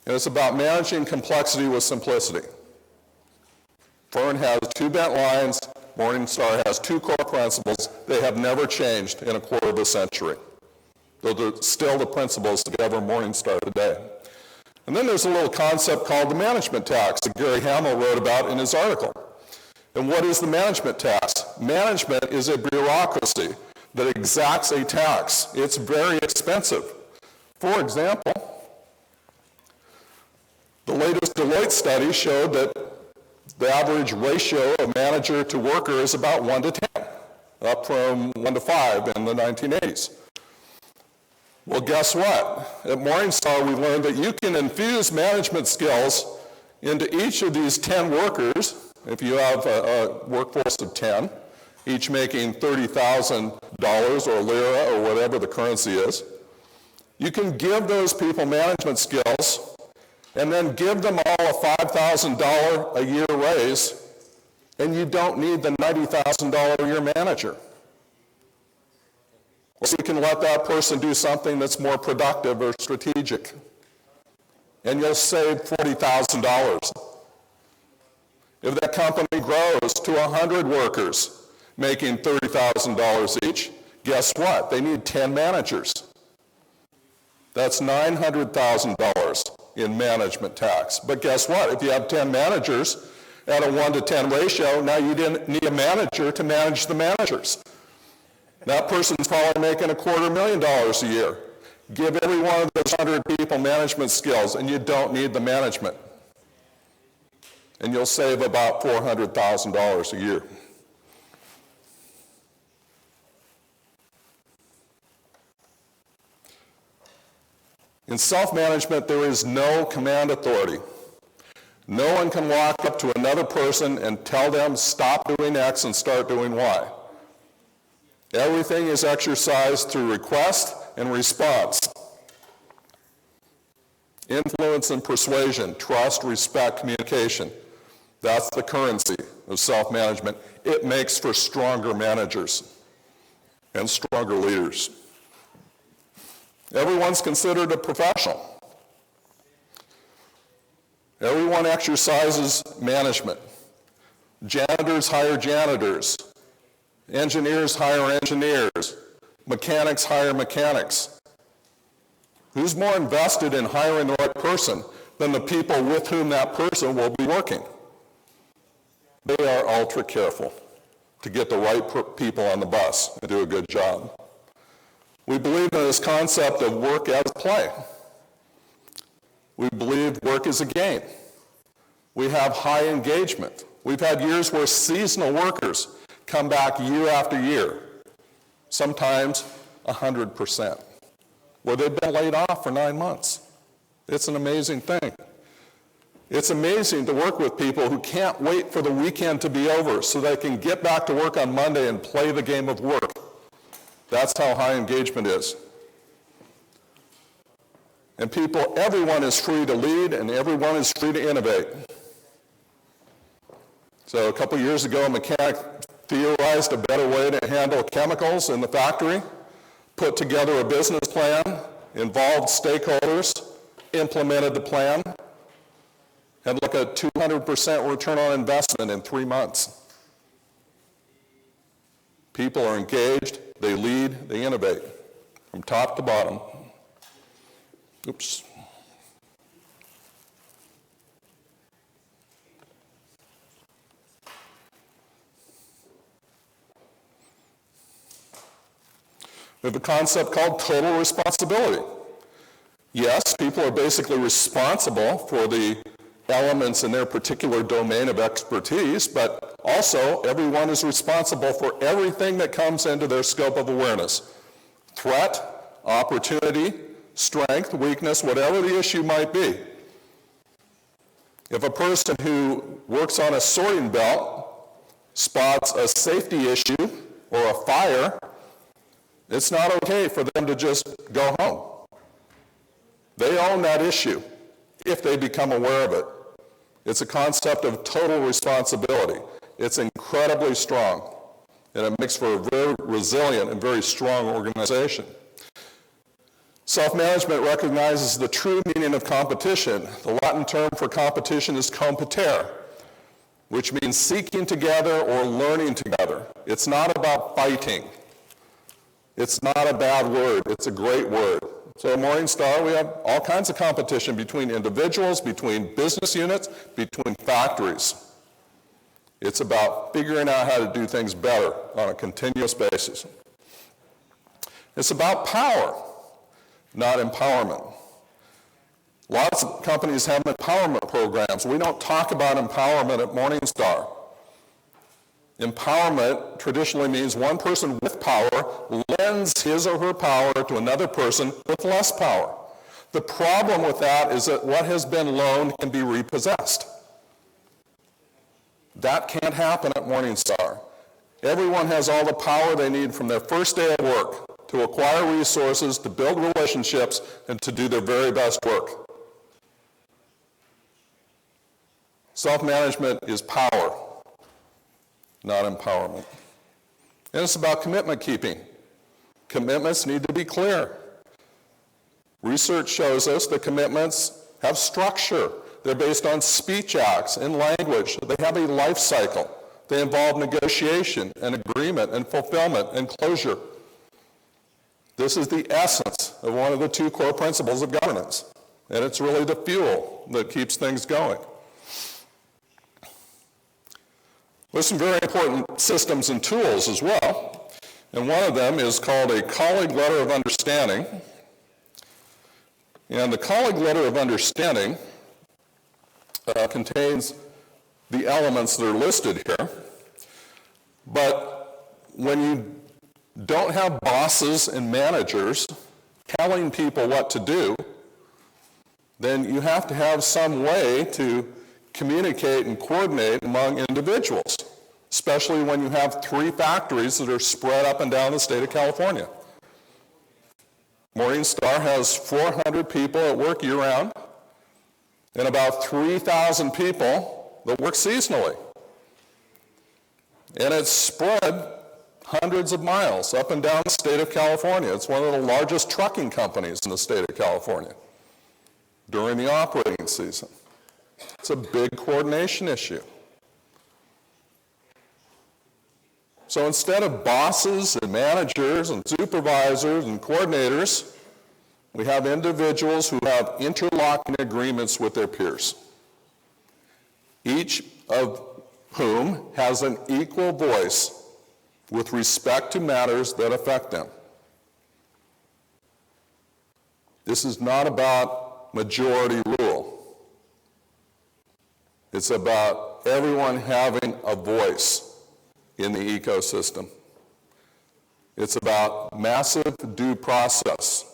And it's about managing complexity with simplicity. Fern has 2 bent lines, Morningstar has 2 core principles. They have never changed in a quarter of a century. Those are still the principles that govern Morningstar today. And then there's a little concept called the management tax that Gary Hamel wrote about in his article. And what is the management tax? Management is a bureaucracy that exacts a tax. It's very expensive. For example, the latest Deloitte study showed that the average ratio of manager to worker is about 1 to 10, up from 1 to 5 in the 1980s. Well, guess what? At Morningstar, we learned that you can infuse management skills into each of these 10 workers. If you have a workforce of 10, each making $30,000 or lira or whatever the currency is, you can give those people management skills and then give them all a $5,000 a year raise, and you don't need the $90,000 a year manager. So you can let that person do something that's more productive or strategic, and you'll save $40,000. If that company grows to 100 workers making $30,000 each, guess what? They need 10 managers. That's $900,000 in management tax. But guess what? If you have 10 managers at a 1 to 10 ratio, now you didn't need a manager to manage the managers. That person's probably making $250,000 a year. Give every one of those 100 people management skills, and you don't need the management. And you'll save about $400,000 a year. In self-management, there is no command authority. No one can walk up to another person and tell them, stop doing X and start doing Y. Everything is exercised through request and response. Influence and persuasion, trust, respect, communication. That's the currency of self-management. It makes for stronger managers and stronger leaders. Everyone's considered a professional. Everyone exercises management. Janitors hire janitors. Engineers hire engineers. Mechanics hire mechanics. Who's more invested in hiring the right person than the people with whom that person will be working? They are ultra careful to get the right people on the bus and do a good job. We believe in this concept of work as play. We believe work is a game. We have high engagement. We've had years where seasonal workers come back year after year, sometimes 100%, where they've been laid off for 9 months. It's an amazing thing. It's amazing to work with people who can't wait for the weekend to be over so they can get back to work on Monday and play the game of work. That's how high engagement is. And everyone is free to lead and everyone is free to innovate. So a couple years ago, a mechanic theorized a better way to handle chemicals in the factory, put together a business plan, involved stakeholders, implemented the plan, had like a 200% return on investment in 3 months. People are engaged, they lead, they innovate, from top to bottom. Oops. We have a concept called total responsibility. Yes, people are basically responsible for the elements in their particular domain of expertise, but also everyone is responsible for everything that comes into their scope of awareness. threat, opportunity, strength, weakness, whatever the issue might be. If a person who works on a sorting belt spots a safety issue or a fire, it's not okay for them to just go home. They own that issue if they become aware of it. It's a concept of total responsibility. It's incredibly strong, and it makes for a very resilient and very strong organization. Self-management recognizes the true meaning of competition. The Latin term for competition is competere, which means seeking together or learning together. It's not about fighting. It's not a bad word, it's a great word. So at Morningstar, we have all kinds of competition between individuals, between business units, between factories. It's about figuring out how to do things better on a continuous basis. It's about power, not empowerment. Lots of companies have empowerment programs. We don't talk about empowerment at Morningstar. Empowerment traditionally means one person with power lends his or her power to another person with less power. The problem with that is that what has been loaned can be repossessed. That can't happen at Morningstar. Everyone has all the power they need from their first day at work to acquire resources, to build relationships, and to do their very best work. Self-management is power, not empowerment. And it's about commitment keeping. Commitments need to be clear. Research shows us that commitments have structure. They're based on speech acts and language. They have a life cycle. They involve negotiation and agreement and fulfillment and closure. This is the essence of one of the two core principles of governance. And it's really the fuel that keeps things going. There's some very important systems and tools as well. And one of them is called a colleague letter of understanding. And the colleague letter of understanding contains the elements that are listed here. But when you don't have bosses and managers telling people what to do, then you have to have some way to communicate and coordinate among individuals, especially when you have 3 factories that are spread up and down the state of California. Morningstar has 400 people that work year-round and about 3,000 people that work seasonally. And it's spread hundreds of miles up and down the state of California. It's one of the largest trucking companies in the state of California during the operating season. It's a big coordination issue. So instead of bosses and managers and supervisors and coordinators, we have individuals who have interlocking agreements with their peers, each of whom has an equal voice with respect to matters that affect them. This is not about majority rule. It's about everyone having a voice in the ecosystem. It's about massive due process.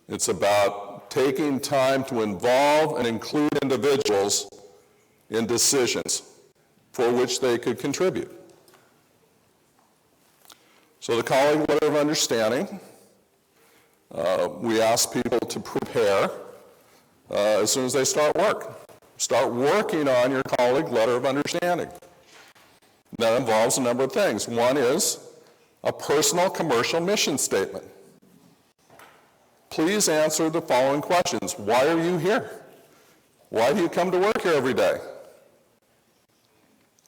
It's about taking time to involve and include individuals in decisions for which they could contribute. So the colleague letter of understanding, we ask people to prepare as soon as they start work. Start working on your colleague letter of understanding. That involves a number of things. One is a personal commercial mission statement. Please answer the following questions. Why are you here? Why do you come to work here every day?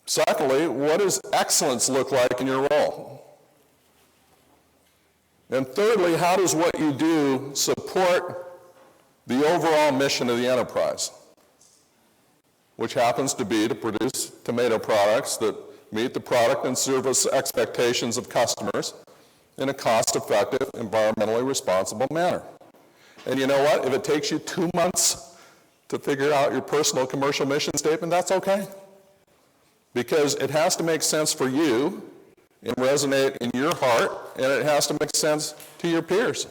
Secondly, what does excellence look like in your role? And thirdly, how does what you do support the overall mission of the enterprise, which happens to be to produce tomato products that meet the product and service expectations of customers in a cost-effective, environmentally responsible manner. And you know what? If it takes you 2 months to figure out your personal commercial mission statement, that's okay. Because it has to make sense for you and resonate in your heart, and it has to make sense to your peers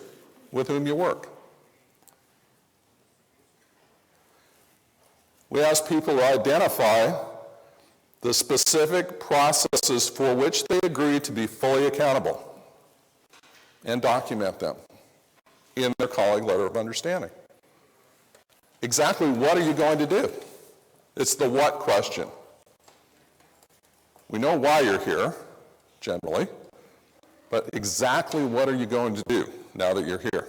with whom you work. We ask people to identify the specific processes for which they agree to be fully accountable and document them in their colleague letter of understanding. Exactly what are you going to do? It's the what question. We know why you're here, generally, but exactly what are you going to do now that you're here?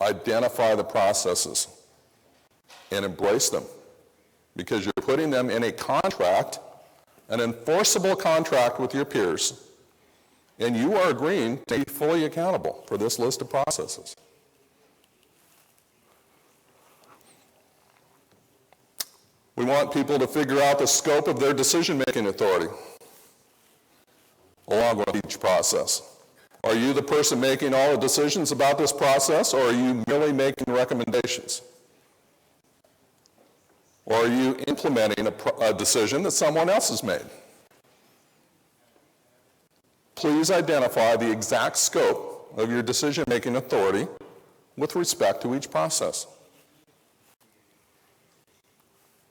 Identify the processes and embrace them, because you're putting them in a contract, an enforceable contract with your peers, and you are agreeing to be fully accountable for this list of processes. We want people to figure out the scope of their decision-making authority along with each process. Are you the person making all the decisions about this process, or are you merely making recommendations? Or are you implementing a decision that someone else has made? Please identify the exact scope of your decision-making authority with respect to each process.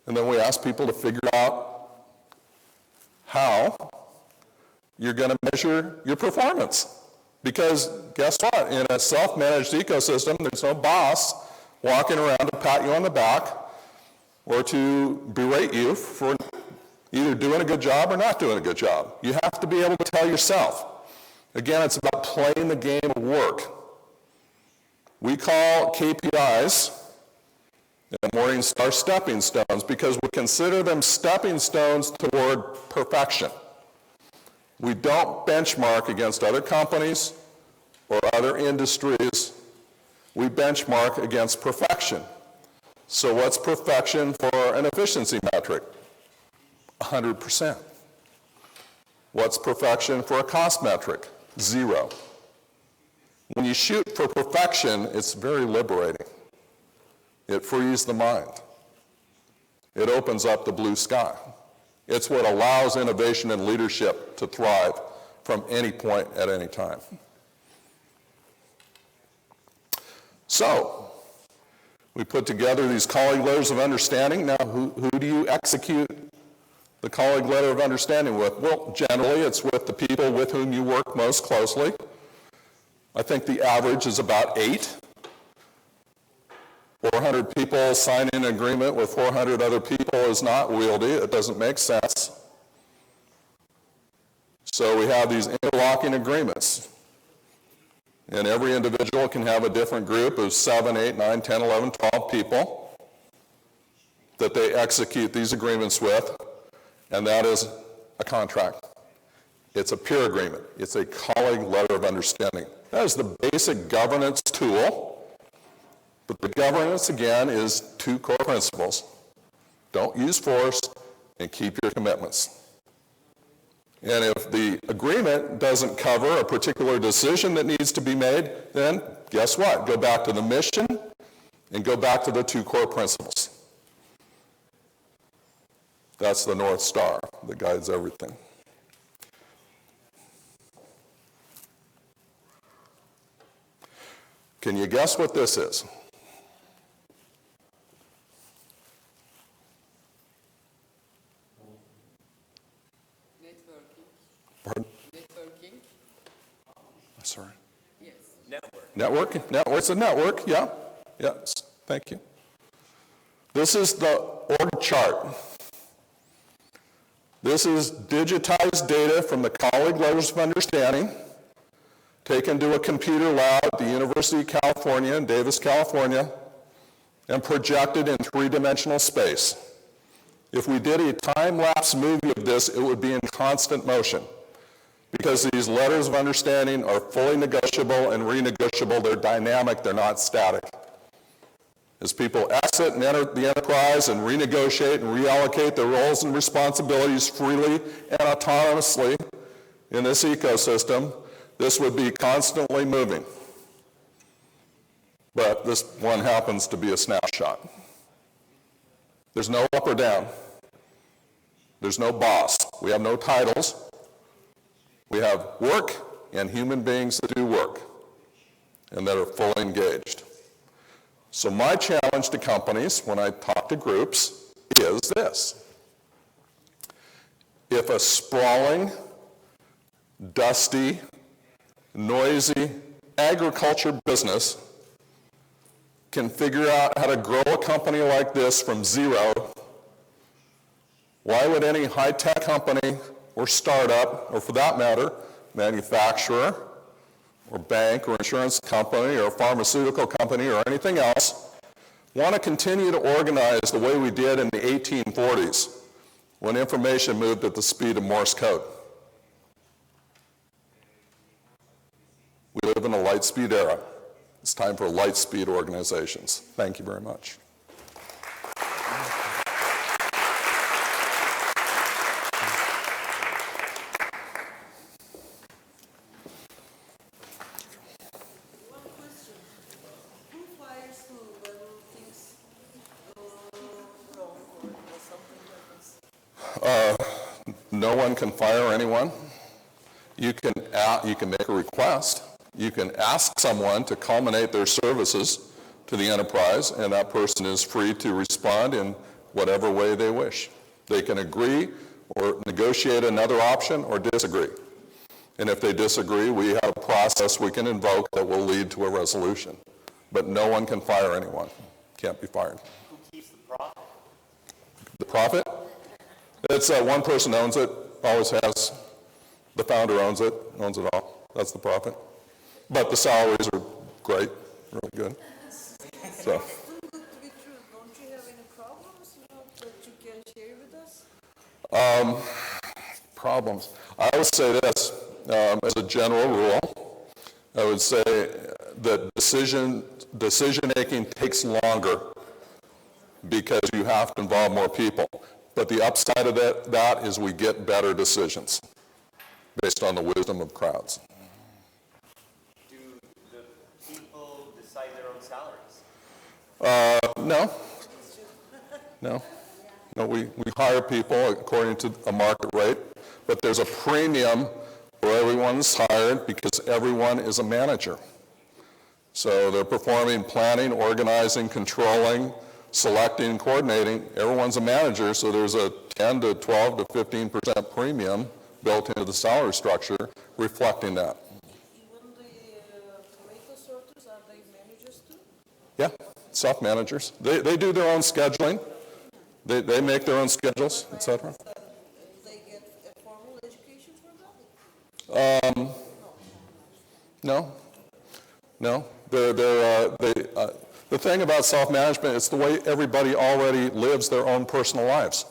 And then we ask people to figure out how you're going to measure your performance. Because guess what? In a self-managed ecosystem, there's no boss walking around to pat you on the back or to berate you for either doing a good job or not doing a good job. You have to be able to tell yourself. Again, it's about playing the game of work. We call KPIs and Morningstar stepping stones because we consider them stepping stones toward perfection. We don't benchmark against other companies or other industries. We benchmark against perfection. So what's perfection for an efficiency metric? 100%. What's perfection for a cost metric? 0. When you shoot for perfection, it's very liberating. It frees the mind. It opens up the blue sky. It's what allows innovation and leadership to thrive from any point at any time. So, we put together these colleague letters of understanding. Now, who do you execute the colleague letter of understanding with? Well, generally, it's with the people with whom you work most closely. I think the average is about 8. 400 people signing an agreement with 400 other people is not wieldy. It doesn't make sense. So we have these interlocking agreements. And every individual can have a different group of 7, 8, 9, 10, 11, 12 people that they execute these agreements with, and that is a contract. It's a peer agreement. It's a colleague letter of understanding. That is the basic governance tool. But the governance, again, is 2 core principles. Don't use force and keep your commitments. And if the agreement doesn't cover a particular decision that needs to be made, then guess what? Go back to the mission and go back to the 2 core principles. That's the North Star that guides everything. Can you guess what this is? Pardon? Networking. Sorry. Yes. Network. It's a network, yeah. Yes, thank you. This is the org chart. This is digitized data from the colleague letters of understanding taken to a computer lab at the University of California in Davis, California, and projected in 3-dimensional space. If we did a time-lapse movie of this, it would be in constant motion, because these letters of understanding are fully negotiable and renegotiable. They're dynamic, they're not static. As people exit and enter the enterprise and renegotiate and reallocate their roles and responsibilities freely and autonomously in this ecosystem, this would be constantly moving. But this one happens to be a snapshot. There's no up or down. There's no boss. We have no titles. We have work and human beings that do work and that are fully engaged. So my challenge to companies when I talk to groups is this. If a sprawling, dusty, noisy agriculture business can figure out how to grow a company like this from zero, why would any high-tech company or startup, or for that matter, manufacturer, or bank, or insurance company, or pharmaceutical company, or anything else, want to continue to organize the way we did in the 1840s when information moved at the speed of Morse code? We live in a light-speed era. It's time for light-speed organizations. Thank you very much. One question. Who fires who when things go wrong or when something happens? No one can fire anyone. You can make a request. You can ask someone to culminate their services to the enterprise, and that person is free to respond in whatever way they wish. They can agree or negotiate another option or disagree. And if they disagree, we have a process we can invoke that will lead to a resolution. But no one can fire anyone. Can't be fired. Who keeps the profit? The profit? It's one person owns it, always has. The founder owns it all. That's the profit. But the salaries are great, really good. So. It's too good to be true. Don't you have any problems, that you can share with us? Problems. I would say this, as a general rule, I would say that decision-making takes longer because you have to involve more people. But the upside of that is we get better decisions based on the wisdom of crowds. Do the people decide their own salaries? No, we hire people according to a market rate, but there's a premium where everyone's hired because everyone is a manager. So they're performing planning, organizing, controlling, selecting, coordinating. Everyone's a manager, so there's a 10 to 12 to 15% premium built into the salary structure reflecting that. Even the tomato sorters, are they managers too? Yeah, self-managers. They do their own scheduling. They make their own schedules, etc. They get a formal education for that? No. The thing about self-management is the way everybody already lives their own personal lives.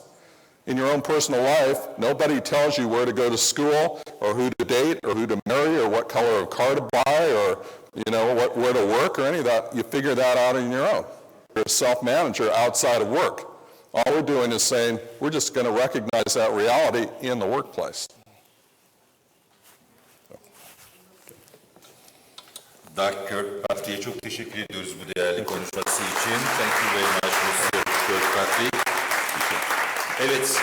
In your own personal life, nobody tells you where to go to school or who to date or who to marry or what color of car to buy or where to work or any of that. You figure that out on your own. You're a self-manager outside of work. All we're doing is saying we're just going to recognize that reality in the workplace. Doug Kirkpatrick'e çok teşekkür ediyoruz bu değerli konuşması için. Thank you very much, Mr. Kirkpatrick. Evet,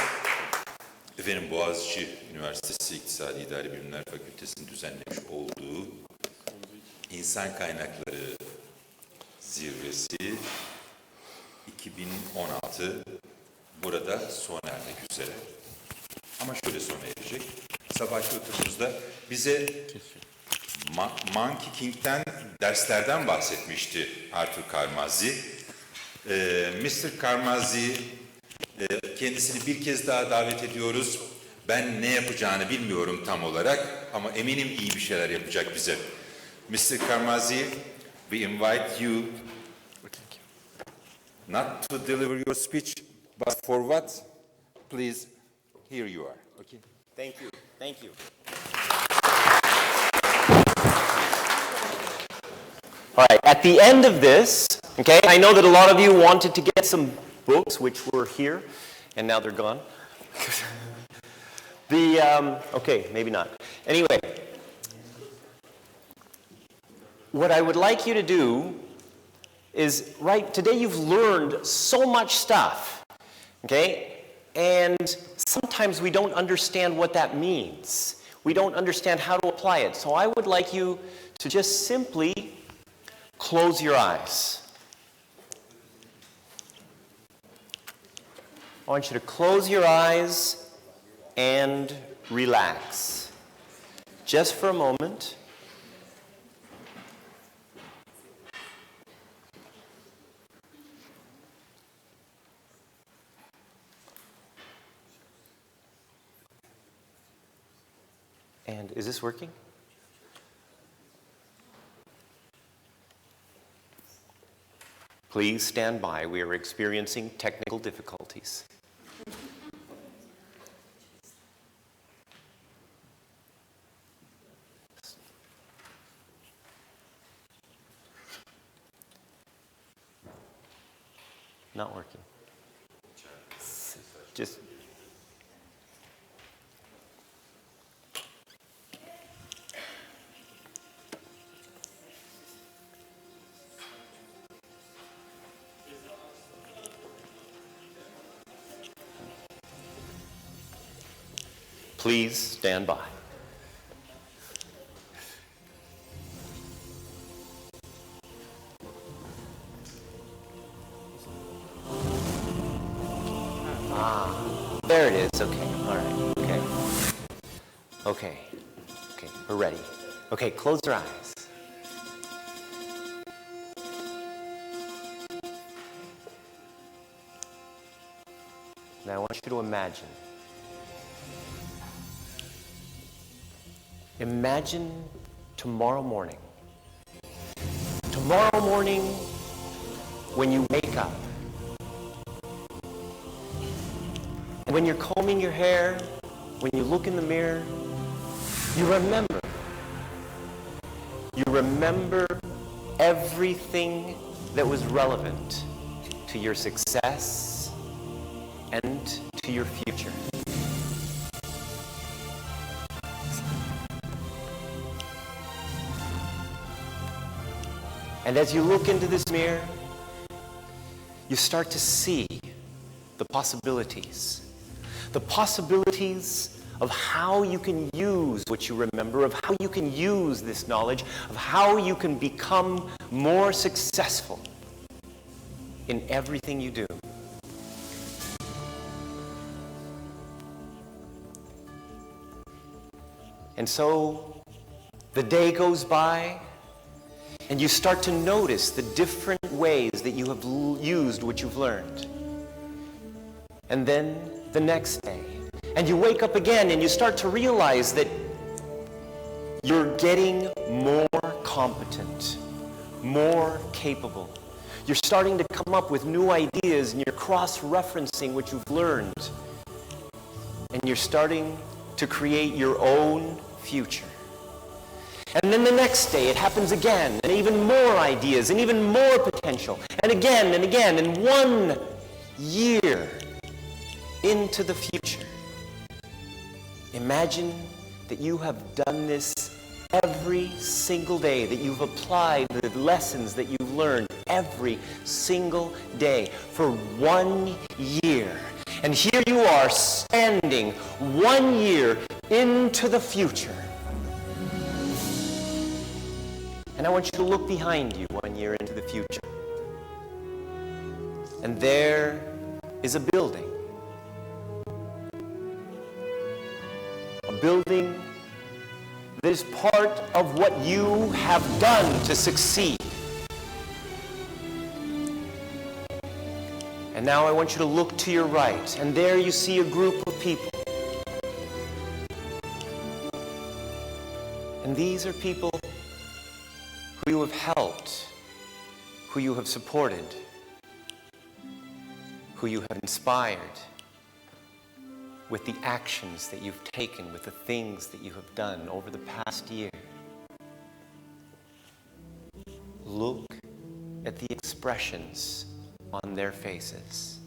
efendim Boğaziçi Üniversitesi İktisadi İdari Bilimler Fakültesi'nin düzenlemiş olduğu İnsan Kaynakları Zirvesi 2016 burada sona ermek üzere. Ama şöyle sona erecek. Sabahki oturumumuzda bize Monkey King'den derslerden bahsetmişti Arthur Karmazi. Mr. Karmazi, kendisini bir kez daha davet ediyoruz. Ben ne yapacağını bilmiyorum tam olarak ama eminim iyi bir şeyler yapacak bize. Mr. Karmazi, we invite you not to deliver your speech, but for what? Please, here you are. Okay. Thank you. Thank you. All right, at the end of this, okay, I know that a lot of you wanted to get some books, which were here, and now they're gone. Okay, maybe not. Anyway, what I would like you to do is, today you've learned so much stuff, okay, and sometimes we don't understand what that means. we don't understand how to apply it. So I would like you to just simply close your eyes. I want you to close your eyes and relax. Just for a moment. And is this working? Please stand by. We are experiencing technical difficulties. Not working. Just please stand by. There it is. Okay. All right. Okay. Okay. Okay. We're ready. Okay. Close your eyes. Now I want you to imagine. Imagine tomorrow morning. Tomorrow morning when you wake up. And when you're combing your hair, when you look in the mirror, you remember. You remember everything that was relevant to your success and to your future. And as you look into this mirror, you start to see the possibilities. The possibilities of how you can use what you remember, of how you can use this knowledge, of how you can become more successful in everything you do. And so the day goes by, and you start to notice the different ways that you have used what you've learned. And then the next day, and you wake up again and you start to realize that you're getting more competent, more capable. You're starting to come up with new ideas and you're cross-referencing what you've learned. And you're starting to create your own future. And then the next day it happens again, and even more ideas and even more potential. And again, and 1 year into the future. Imagine that you have done this every single day, that you've applied the lessons that you've learned every single day for 1 year. And here you are standing 1 year into the future. And I want you to look behind you 1 year into the future. And there is a building. A building that is part of what you have done to succeed. And now I want you to look to your right, and there you see a group of people. And these are people who you have helped, who you have supported, who you have inspired with the actions that you've taken, with the things that you have done over the past year. Look at the expressions on their faces.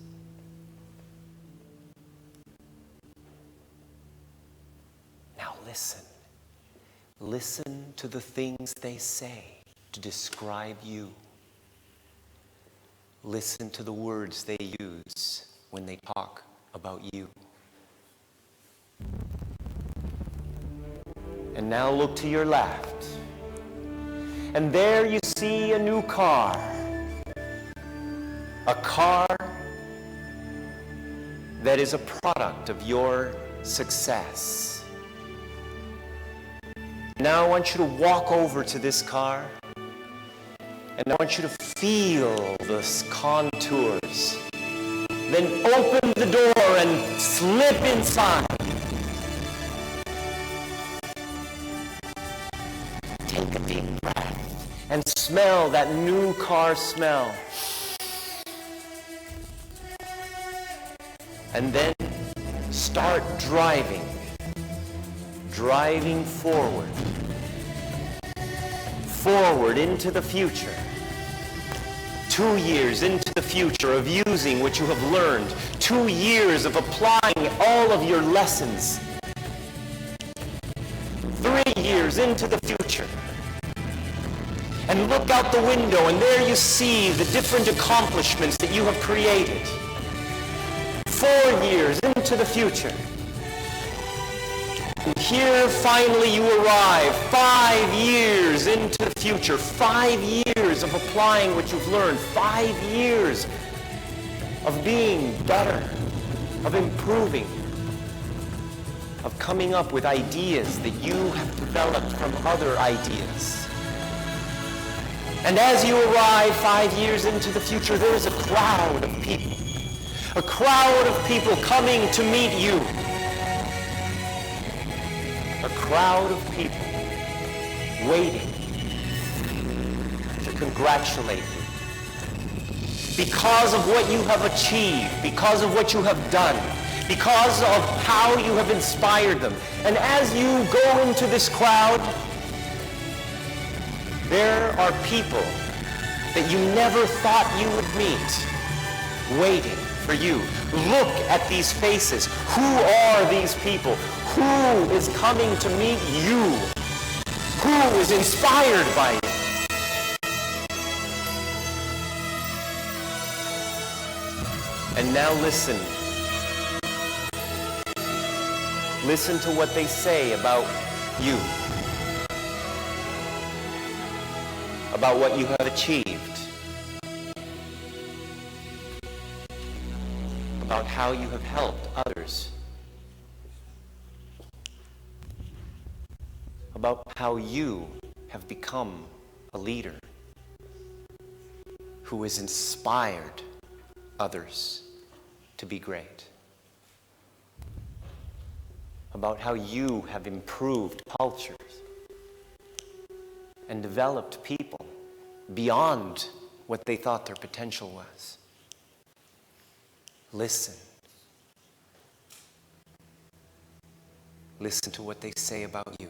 Now listen. Listen to the things they say to describe you. Listen to the words they use when they talk about you. And now look to your left. And there you see a new car. A car that is a product of your success. Now I want you to walk over to this car, and I want you to feel the contours. Then open the door and slip inside. Take a deep breath and smell that new car smell. And then start driving forward into the future. 2 years into the future of using what you have learned. 2 years of applying all of your lessons. 3 years into the future. And look out the window, and there you see the different accomplishments that you have created. 4 years into the future. And here finally you arrive, 5 years into the future, 5 years of applying what you've learned, 5 years of being better, of improving, of coming up with ideas that you have developed from other ideas. And as you arrive 5 years into the future, there is a crowd of people. A crowd of people coming to meet you. A crowd of people waiting to congratulate you. Because of what you have achieved, because of what you have done, because of how you have inspired them. And as you go into this crowd, there are people that you never thought you would meet, waiting for you. Look at these faces. Who are these people? Who is coming to meet you? Who is inspired by you? And now listen. Listen to what they say about you. About what you have achieved. About how you have helped others. About how you have become a leader who has inspired others to be great. About how you have improved cultures and developed people beyond what they thought their potential was. Listen. Listen to what they say about you.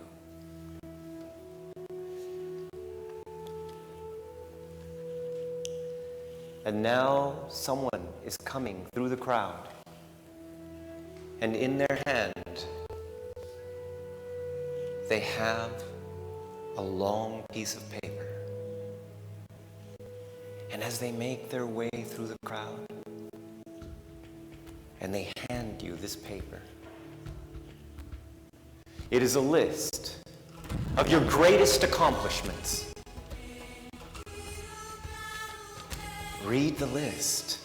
And now someone is coming through the crowd, and in their hand they have a long piece of paper. And as they make their way through the crowd, and they hand you this paper, it is a list of your greatest accomplishments. Read the list.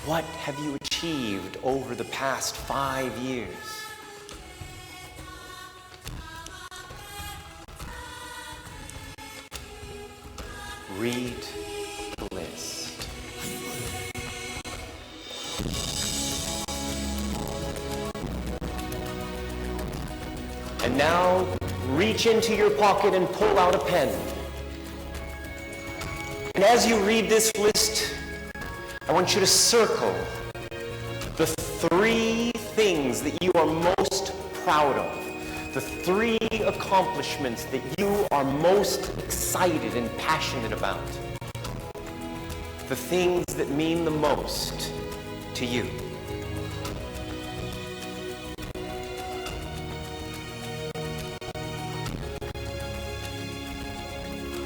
What have you achieved over the past 5 years? Read the list. And now reach into your pocket and pull out a pen. And as you read this list, I want you to circle the 3 things that you are most proud of, the 3 accomplishments that you are most excited and passionate about, the things that mean the most to you.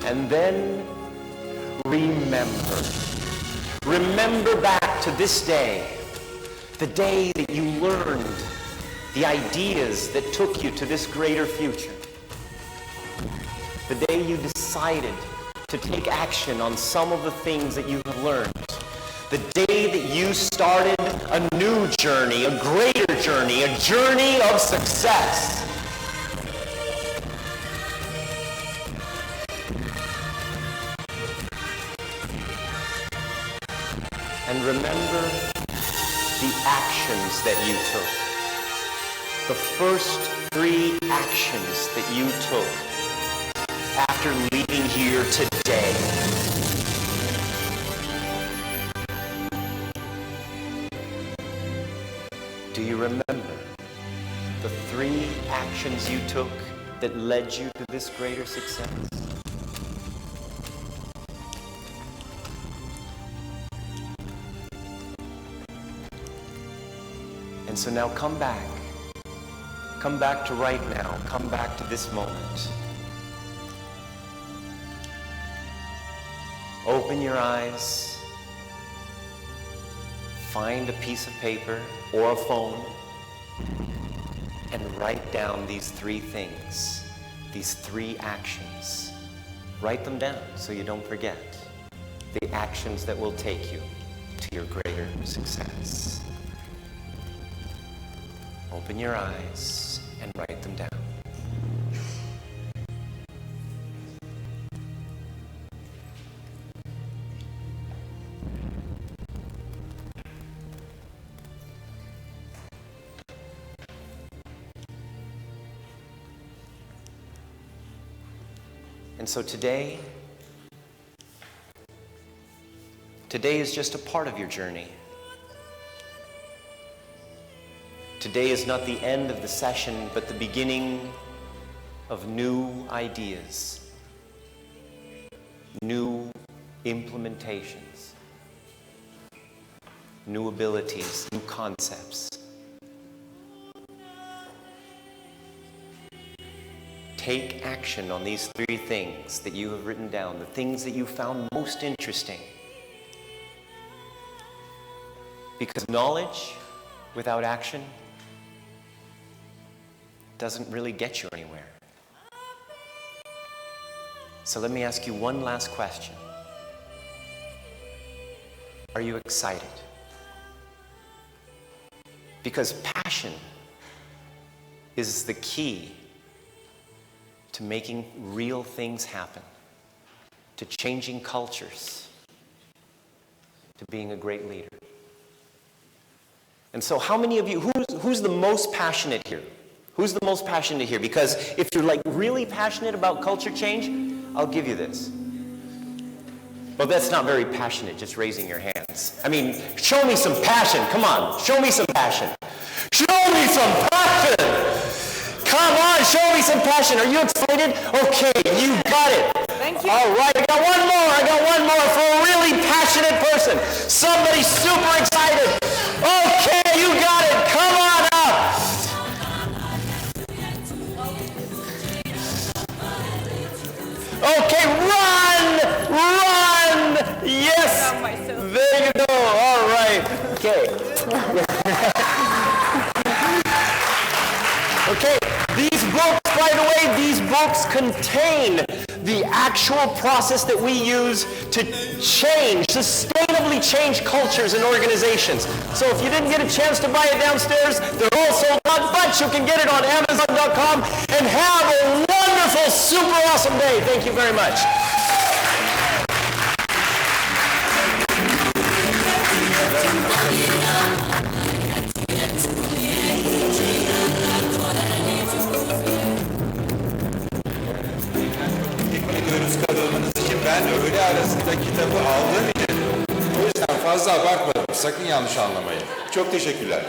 And then remember back to this day, the day that you learned the ideas that took you to this greater future. the day you decided to take action on some of the things that you have learned, the day that you started a new journey, a greater journey, a journey of success. And remember the actions that you took. The first 3 actions that you took after leaving here today. Do you remember the 3 actions you took that led you to this greater success? And so now come back. Come back to right now. Come back to this moment. Open your eyes. Find a piece of paper or a phone and write down these 3 things, these 3 actions. Write them down so you don't forget the actions that will take you to your greater success. Open your eyes and write them down. And so today is just a part of your journey. Today is not the end of the session, but the beginning of new ideas, new implementations, new abilities, new concepts. Take action on these 3 things that you have written down, the things that you found most interesting. Because knowledge without action doesn't really get you anywhere. So let me ask you one last question. Are you excited? Because passion is the key to making real things happen, to changing cultures, to being a great leader. And so how many of you, who's the most passionate here? Who's the most passionate here? Because if you're like really passionate about culture change, I'll give you this. Well, that's not very passionate, just raising your hands. I mean, show me some passion. Come on, show me some passion. Show me some passion. Come on, show me some passion. Are you excited? Okay, you got it. Thank you. All right, I got one more for a really passionate person. Somebody super excited. Okay, you got it. Come on up. Okay, run! Yes! There you go. All right. Okay. Okay, these books, by the way, these books contain the actual process that we use to change, sustainably change cultures and organizations. So if you didn't get a chance to buy it downstairs, they're all sold out, but you can get it on Amazon.com and have a wonderful, super awesome day. Thank you very much. Ben öğle arasında kitabı aldığım için o yüzden fazla abartmadım. Sakın yanlış anlamayın. Çok teşekkürler.